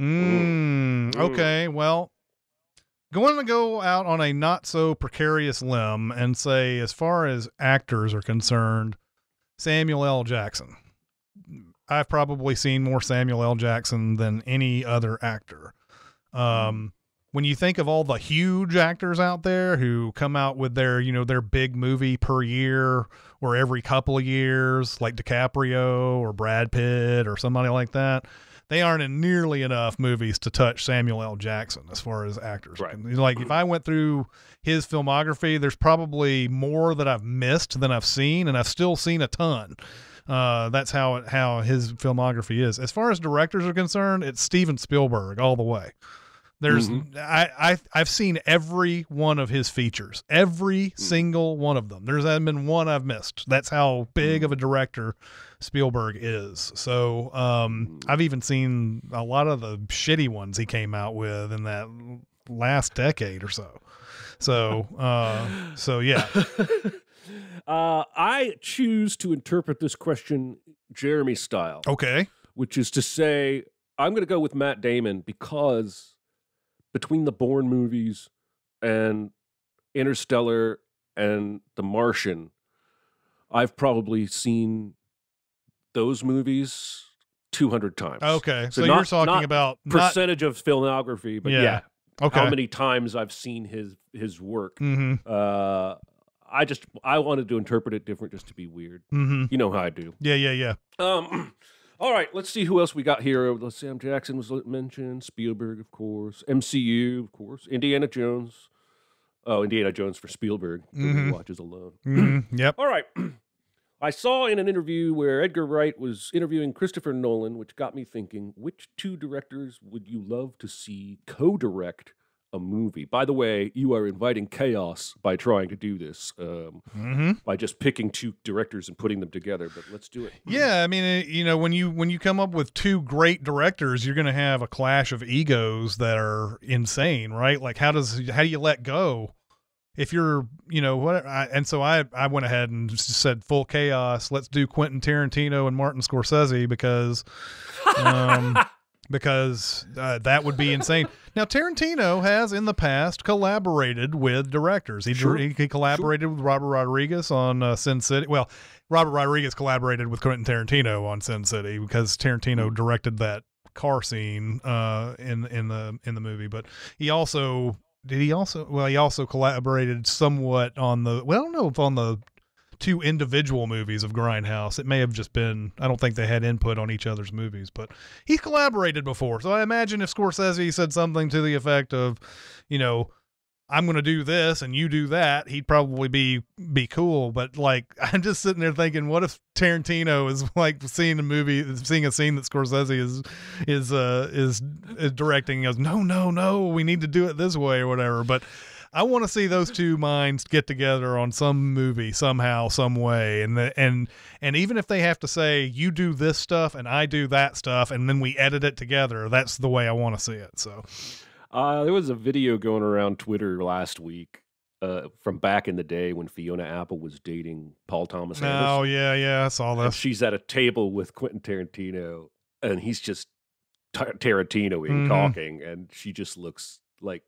Okay, well, going to go out on a not so precarious limb and say, as far as actors are concerned, Samuel L. Jackson. I've probably seen more Samuel L. Jackson than any other actor. When you think of all the huge actors out there who come out with their big movie per year or every couple of years, like DiCaprio or Brad Pitt or somebody like that, they aren't in nearly enough movies to touch Samuel L. Jackson as far as actors. Right. Like if I went through his filmography, there's probably more that I've missed than I've seen, and I've still seen a ton. That's how his filmography is. As far as directors are concerned, it's Steven Spielberg all the way. There's I've seen every one of his features, every single one of them. There hasn't been one I've missed. That's how big of a director Spielberg is. So I've even seen a lot of the shitty ones he came out with in that last decade or so. So yeah. I choose to interpret this question Jeremy style. Okay. Which is to say, I'm going to go with Matt Damon, because between the Bourne movies and Interstellar and The Martian, I've probably seen those movies 200 times. Okay. So you're talking about percentage of filmography, but yeah. Okay. How many times I've seen his work. I wanted to interpret it different just to be weird. You know how I do. Yeah. All right, let's see who else we got here. Sam Jackson was mentioned. Spielberg, of course. MCU, of course. Indiana Jones. Oh, Indiana Jones for Spielberg. He watches alone. Yep. All right. I saw in an interview where Edgar Wright was interviewing Christopher Nolan, which got me thinking, which two directors would you love to see co-direct a movie. By the way, you are inviting chaos by trying to do this, by just picking two directors and putting them together. But let's do it. Yeah, I mean, when you come up with two great directors, you're going to have a clash of egos that are insane, right? Like, how do you let go? If you're, so I went ahead and said full chaos. Let's do Quentin Tarantino and Martin Scorsese because that would be insane. Now, Tarantino has in the past collaborated with directors. He collaborated with Robert Rodriguez on Sin City. Well, Robert Rodriguez collaborated with Quentin Tarantino on Sin City because Tarantino directed that car scene in the movie. But he also collaborated somewhat on the, well, I don't know if on the two individual movies of Grindhouse. It may have just been, I don't think they had input on each other's movies, but he collaborated before. So I imagine if Scorsese said something to the effect of, I'm going to do this and you do that, he'd probably be cool. But like, I'm just sitting there thinking, what if Tarantino is like seeing a scene that Scorsese is directing and goes, no, we need to do it this way or whatever. But I want to see those two minds get together on some movie somehow, some way. And even if they have to say, you do this stuff and I do that stuff, and then we edit it together, that's the way I want to see it. So, there was a video going around Twitter last week from back in the day when Fiona Apple was dating Paul Thomas Anderson. Oh, yeah, I saw this. And she's at a table with Quentin Tarantino, and he's just Tarantino-ing talking, and she just looks like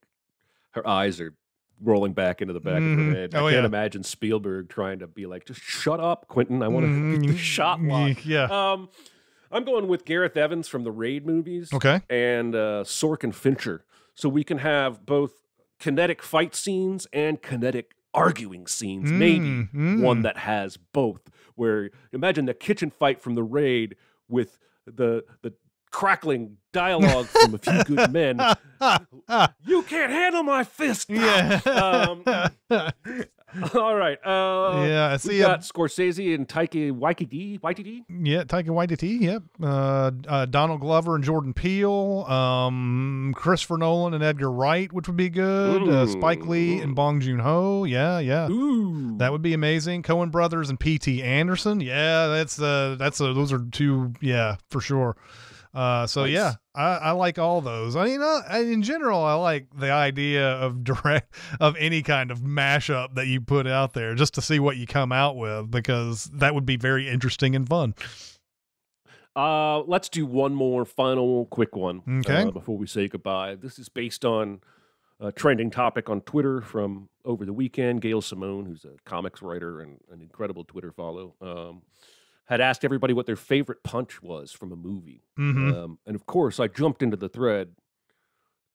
her eyes are rolling back into the back of her head. I can't imagine Spielberg trying to be like, just shut up, Quentin. I want to get the shot lock. Yeah. I'm going with Gareth Evans from the Raid movies. Okay. And Sorkin Fincher. So we can have both kinetic fight scenes and kinetic arguing scenes. Maybe one that has both. Where imagine the kitchen fight from the Raid with the crackling dialogue from A Few Good Men. You can't handle my fist. Yeah. All right. I see. We got Scorsese and Taika Waititi. Yeah, Taika Waititi. Yep. Donald Glover and Jordan Peele. Christopher Nolan and Edgar Wright, which would be good. Spike Lee and Bong Joon-ho. Yeah. Ooh. That would be amazing. Coen Brothers and P.T. Anderson. Yeah, those are two. Yeah, for sure. So nice. Yeah, I like all those. I mean, in general, I like the idea of any kind of mashup that you put out there just to see what you come out with, because that would be very interesting and fun. Let's do one more final quick one before we say goodbye. This is based on a trending topic on Twitter from over the weekend. Gail Simone, who's a comics writer and an incredible Twitter follow, had asked everybody what their favorite punch was from a movie. And of course, I jumped into the thread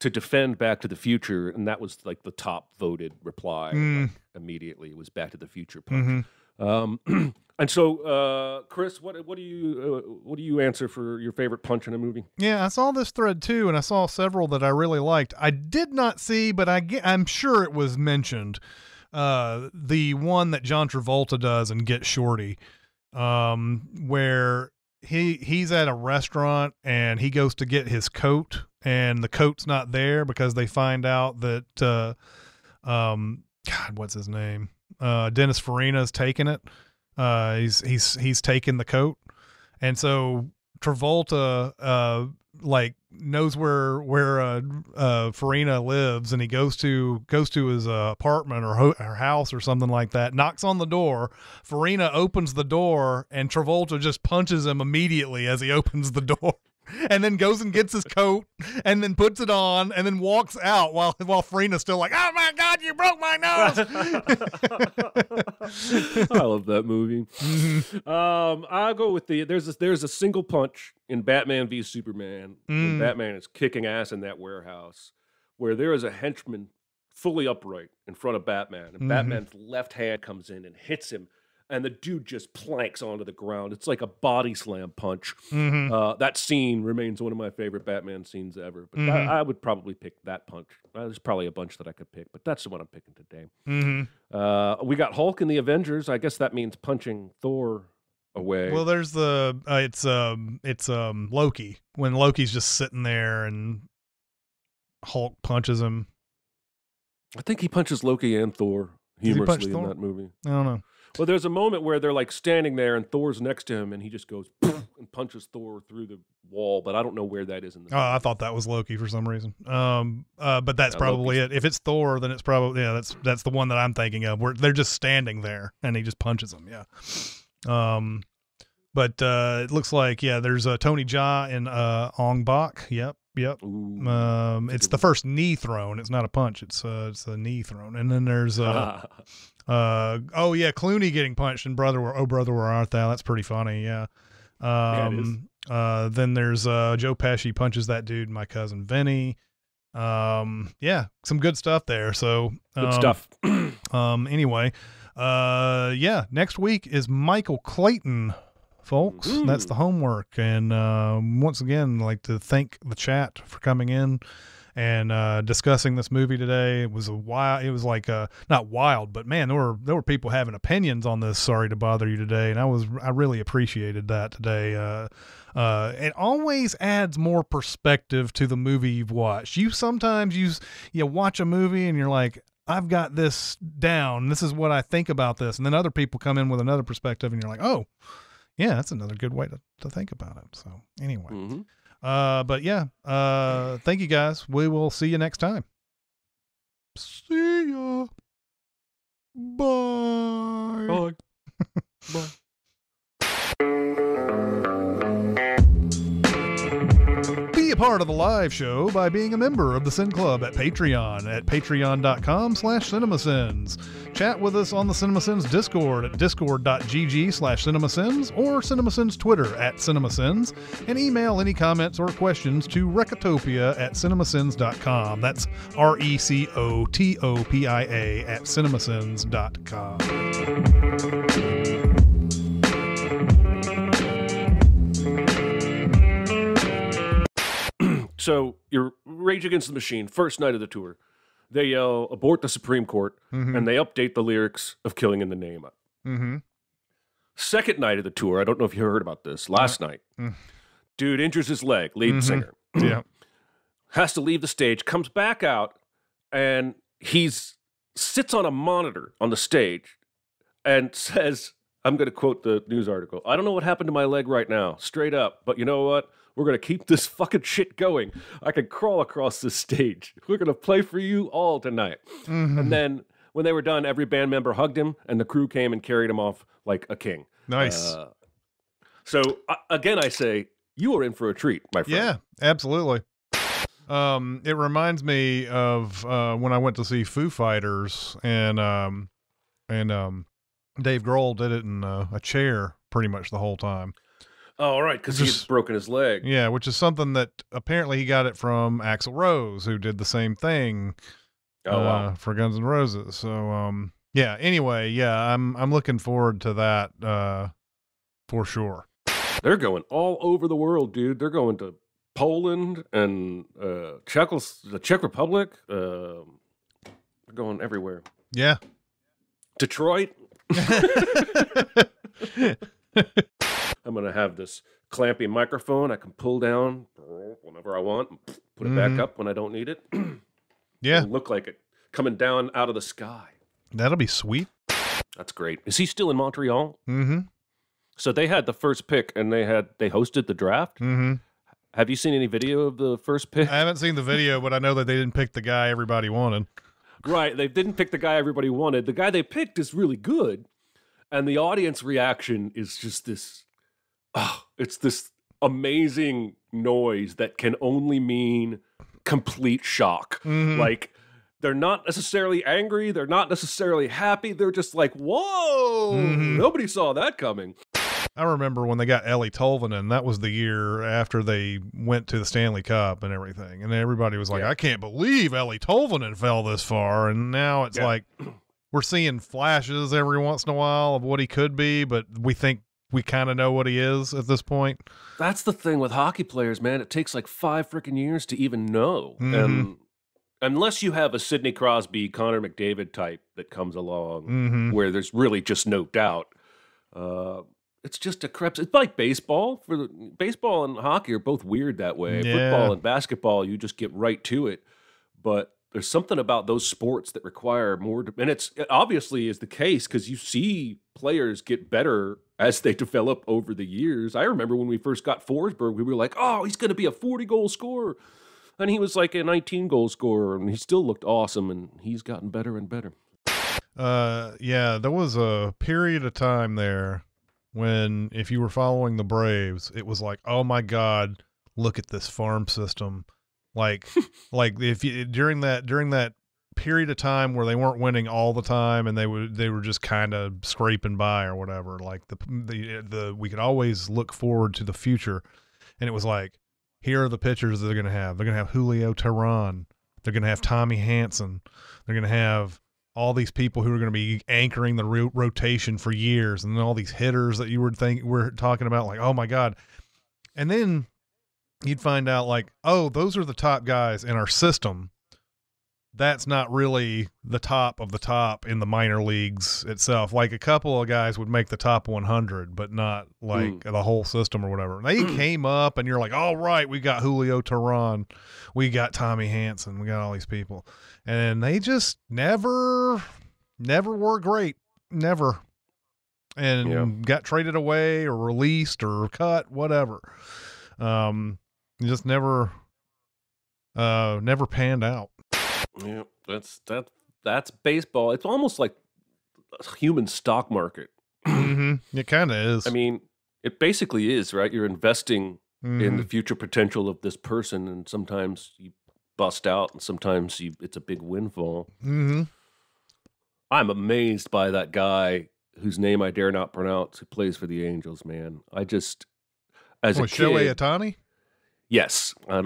to defend Back to the Future, and that was like the top voted reply. Like, immediately, it was Back to the Future punch. And so, Chris, what do you answer for your favorite punch in a movie? Yeah, I saw this thread too, and I saw several that I really liked. I did not see, but I'm sure it was mentioned. The one that John Travolta does in Get Shorty. Where he's at a restaurant and he goes to get his coat and the coat's not there because they find out that God, what's his name? Dennis Farina's taken it. He's taken the coat, and so Travolta knows where Farina lives, and he goes to his apartment or house or something like that, knocks on the door. Farina opens the door, and Travolta just punches him immediately as he opens the door, and then goes and gets his coat and then puts it on and then walks out while Farina's still like, oh my God, you broke my nose. I love that movie. I'll go with there's a single punch in Batman v Superman when Batman is kicking ass in that warehouse, where there is a henchman fully upright in front of Batman, and Batman's left hand comes in and hits him, and the dude just planks onto the ground. It's like a body slam punch. That scene remains one of my favorite Batman scenes ever. But I would probably pick that punch. There's probably a bunch that I could pick, but that's the one I'm picking today. We got Hulk in the Avengers. I guess that means punching Thor away. Well, there's it's Loki, when Loki's just sitting there and Hulk punches him. I think he punches Loki and Thor he punch humorously in Thor? that movie. I don't know. Well, there's a moment where they're like standing there and Thor's next to him and he just goes and punches Thor through the wall, but I don't know where that is in the Oh, I thought that was Loki for some reason. But that's probably it. If it's Thor, then it's probably, that's the one that I'm thinking of, where they're just standing there and he just punches them. Yeah. But it looks like, there's Tony Jaa and Ong Bak. Yep. Ooh, it's the first knee thrown. It's not a punch. It's a knee thrown. And then there's Clooney getting punched and Brother, Where Art Thou? That's pretty funny. Yeah. Then there's Joe Pesci punches that dude, My Cousin Vinny. Some good stuff there. So good stuff. Anyway, next week is Michael Clayton, folks. That's the homework. And once again, I'd like to thank the chat for coming in and discussing this movie today. It was not wild, but man, there were people having opinions on this Sorry to Bother You today, and I really appreciated that today. It always adds more perspective to the movie you've watched. You sometimes watch a movie and you're like, I've got this down. This is what I think about this. And then other people come in with another perspective and you're like, oh yeah, that's another good way to think about it. So anyway, thank you guys. We will see you next time. See ya. Bye. Bye. Bye. Be a part of the live show by being a member of the Sin Club at Patreon at patreon.com/cinemasins. Chat with us on the Cinemasins Discord at discord.gg/cinemasins or Cinemasins Twitter at Cinemasins, and email any comments or questions to Recotopia at cinemasins.com. That's RECOTOPIA at cinemasins.com. So you're Rage Against the Machine, first night of the tour. They yell, abort the Supreme Court, and they update the lyrics of Killing in the Name. Second night of the tour, I don't know if you heard about this, last night. Dude injures his leg, lead singer. Yeah. Has to leave the stage, comes back out, and sits on a monitor on the stage and says, I'm going to quote the news article, I don't know what happened to my leg right now, straight up, but you know what? We're going to keep this fucking shit going. I can crawl across this stage. We're going to play for you all tonight. And then when they were done, every band member hugged him, and the crew came and carried him off like a king. Nice. Again, I say, you are in for a treat, my friend. Yeah, absolutely. It reminds me of when I went to see Foo Fighters, and Dave Grohl did it in a chair pretty much the whole time. Oh, right, because he's broken his leg. Yeah, which is something that apparently he got it from Axl Rose, who did the same thing for Guns N' Roses. So, anyway, I'm looking forward to that for sure. They're going all over the world, dude. They're going to Poland and the Czech Republic. They're going everywhere. Yeah. Detroit. I'm going to have this clampy microphone I can pull down whenever I want and put it back up when I don't need it. Yeah. It'll look like it coming down out of the sky. That'll be sweet. That's great. Is he still in Montreal? Mm-hmm. So they had the first pick and they hosted the draft. Mm-hmm. Have you seen any video of the first pick? I haven't seen the video, but I know that they didn't pick the guy everybody wanted. Right. They didn't pick the guy everybody wanted. The guy they picked is really good. And the audience reaction is just this, it's this amazing noise that can only mean complete shock. Like, they're not necessarily angry. They're not necessarily happy. They're just like, whoa, nobody saw that coming. I remember when they got Ellie Tolvanen, that was the year after they went to the Stanley Cup and everything. And everybody was like, I can't believe Ellie Tolvanen fell this far. And now it's like, we're seeing flashes every once in a while of what he could be, but we think we kind of know what he is at this point. That's the thing with hockey players, man. It takes like 5 freaking years to even know. And unless you have a Sidney Crosby, Connor McDavid type that comes along where there's really just no doubt, it's just a creps. It's like baseball. Baseball and hockey are both weird that way. Yeah. Football and basketball, you just get right to it. But there's something about those sports that require more, and it obviously is the case because you see players get better as they develop over the years. I remember when we first got Forsberg, we were like, oh, he's going to be a 40-goal scorer. And he was like a 19-goal scorer, and he still looked awesome, and he's gotten better and better. Yeah, there was a period of time there when if you were following the Braves, it was like, oh my God, look at this farm system. Like, if you, during that period of time where they weren't winning all the time and they were just kind of scraping by or whatever, like we could always look forward to the future. And it was like, here are the pitchers that they're going to have. They're going to have Julio Teheran. They're going to have Tommy Hanson. They're going to have all these people who are going to be anchoring the rotation for years. And then all these hitters that you we're talking about, like, oh my God. And then you'd find out like, oh, those are the top guys in our system. That's not really the top of the top in the minor leagues itself. Like a couple of guys would make the top 100, but not like the whole system or whatever. They came up and you're like, all right, we got Julio Teheran. We got Tommy Hanson. We got all these people. And they just never were great. Never. And got traded away or released or cut, whatever. Just never panned out. Yeah, that's baseball. It's almost like a human stock market. Mm-hmm. It kind of is. I mean, it basically is, right? You're investing in the future potential of this person, and sometimes you bust out, and sometimes it's a big windfall. Mm-hmm. I'm amazed by that guy whose name I dare not pronounce, who plays for the Angels, man. I just, as a kid, Shohei Ohtani? Yes, I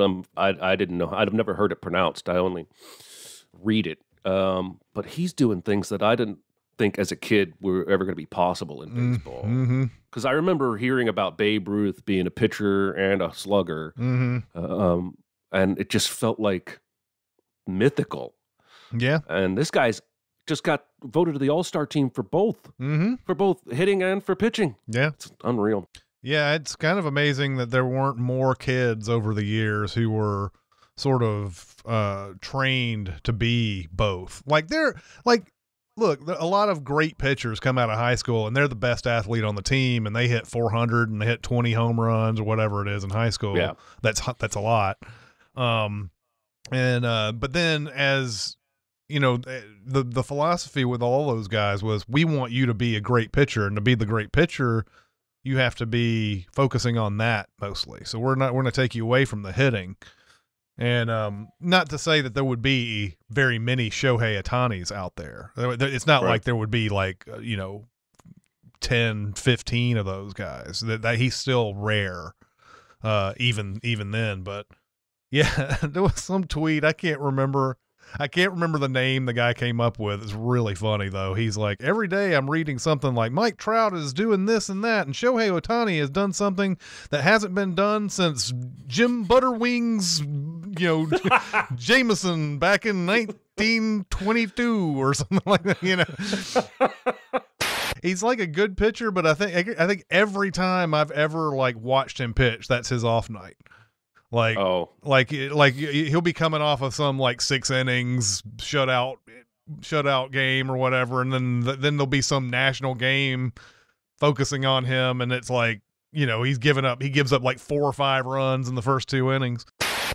didn't know. I'd have never heard it pronounced. I only read it. But he's doing things that I didn't think as a kid were ever going to be possible in baseball. Because I remember hearing about Babe Ruth being a pitcher and a slugger, and it just felt like mythical. Yeah. And this guy's just got voted to the All-Star team for both hitting and for pitching. Yeah, it's unreal. Yeah, it's kind of amazing that there weren't more kids over the years who were sort of trained to be both. Like look, a lot of great pitchers come out of high school and they're the best athlete on the team and they hit 400 and they hit 20 home runs or whatever it is in high school. Yeah. That's a lot. But then as you know, the philosophy with all those guys was we want you to be a great pitcher, and to be the great pitcher, you have to be focusing on that mostly. So we're going to take you away from the hitting. And not to say that there would be very many Shohei Ohtanis out there. It's not like there would be 10, 15 of those guys. That he's still rare, even then. But yeah, there was some tweet. I can't remember the name the guy came up with. It's really funny though. He's like, every day I'm reading something like Mike Trout is doing this and that, and Shohei Ohtani has done something that hasn't been done since Jim Butterwings, Jameson back in 1922 or something like that. He's like a good pitcher, but I think every time I've ever watched him pitch, that's his off night. Like he'll be coming off of some 6 innings shutout game or whatever, and then there'll be some national game focusing on him, and it's he gives up 4 or 5 runs in the first 2 innings.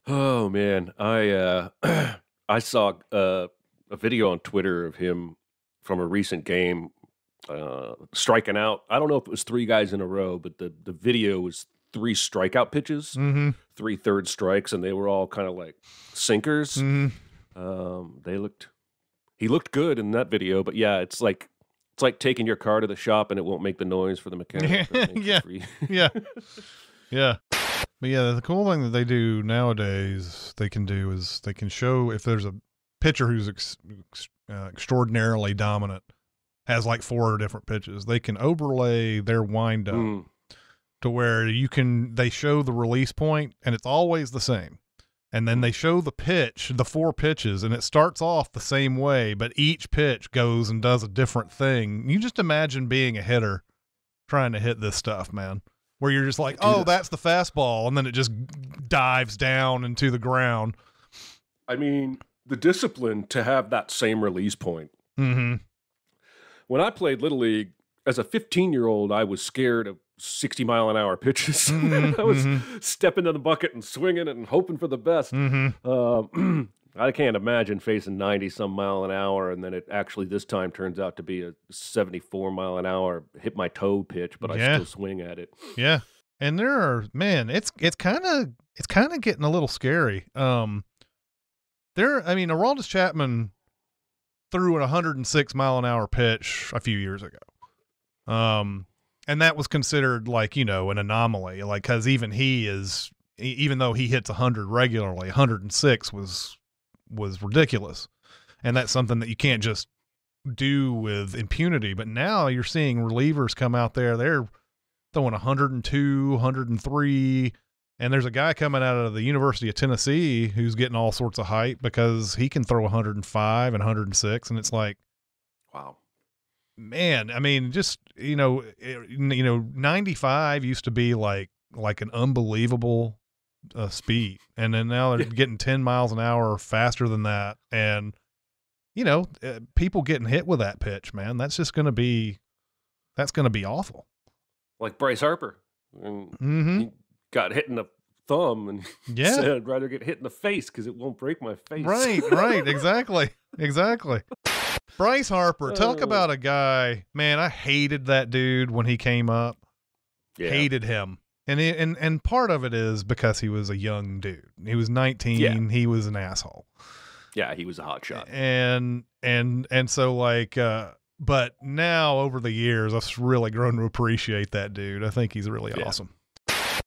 Oh man, I saw a video on Twitter of him from a recent game striking out. I don't know if it was 3 guys in a row, but the video was 3 strikeout pitches, 3 third strikes, and they were all kind of like sinkers. He looked good in that video, but yeah, it's like taking your car to the shop and it won't make the noise for the mechanic. Yeah. But yeah, the cool thing that they do nowadays, they can show if there's a pitcher who's extraordinarily dominant, has 4 different pitches, they can overlay their wind up. To where they show the release point and it's always the same. And then they show the pitch, the 4 pitches, and it starts off the same way, but each pitch goes and does a different thing. You just imagine being a hitter trying to hit this stuff, man, where you're just like, oh, that's the fastball. And then it just dives down into the ground. I mean, the discipline to have that same release point. Mm-hmm. When I played Little League, as a 15-year-old, I was scared of 60-mile-an-hour pitches. Mm-hmm. I was stepping in the bucket and swinging it and hoping for the best. Mm-hmm. I can't imagine facing 90-some mile an hour, and then it actually this time turns out to be a 74-mile-an-hour hit-my-toe pitch, but I still swing at it. Yeah. And there are, man, it's kind of getting a little scary. Aroldis Chapman threw a 106-mile-an-hour pitch a few years ago. And that was considered like, an anomaly, like, cause even though he hits 100 regularly, 106 was ridiculous. And that's something that you can't just do with impunity. But now you're seeing relievers come out there, they're throwing 102, 103. And there's a guy coming out of the University of Tennessee who's getting all sorts of hype because he can throw 105 and 106. And it's like, wow. Man, I mean, just 95 used to be like an unbelievable speed, and then now they're getting 10 miles an hour faster than that, and people getting hit with that pitch, man. That's gonna be awful. Like Bryce Harper, and he got hit in the thumb, and said I'd rather get hit in the face because it won't break my face. Right, exactly. Bryce Harper, talk about a guy, man. I hated that dude when he came up. Yeah. Hated him. And part of it is because he was a young dude. He was 19. Yeah. He was an asshole. Yeah, he was a hot shot. And so like, but now over the years, I've really grown to appreciate that dude. I think he's really awesome.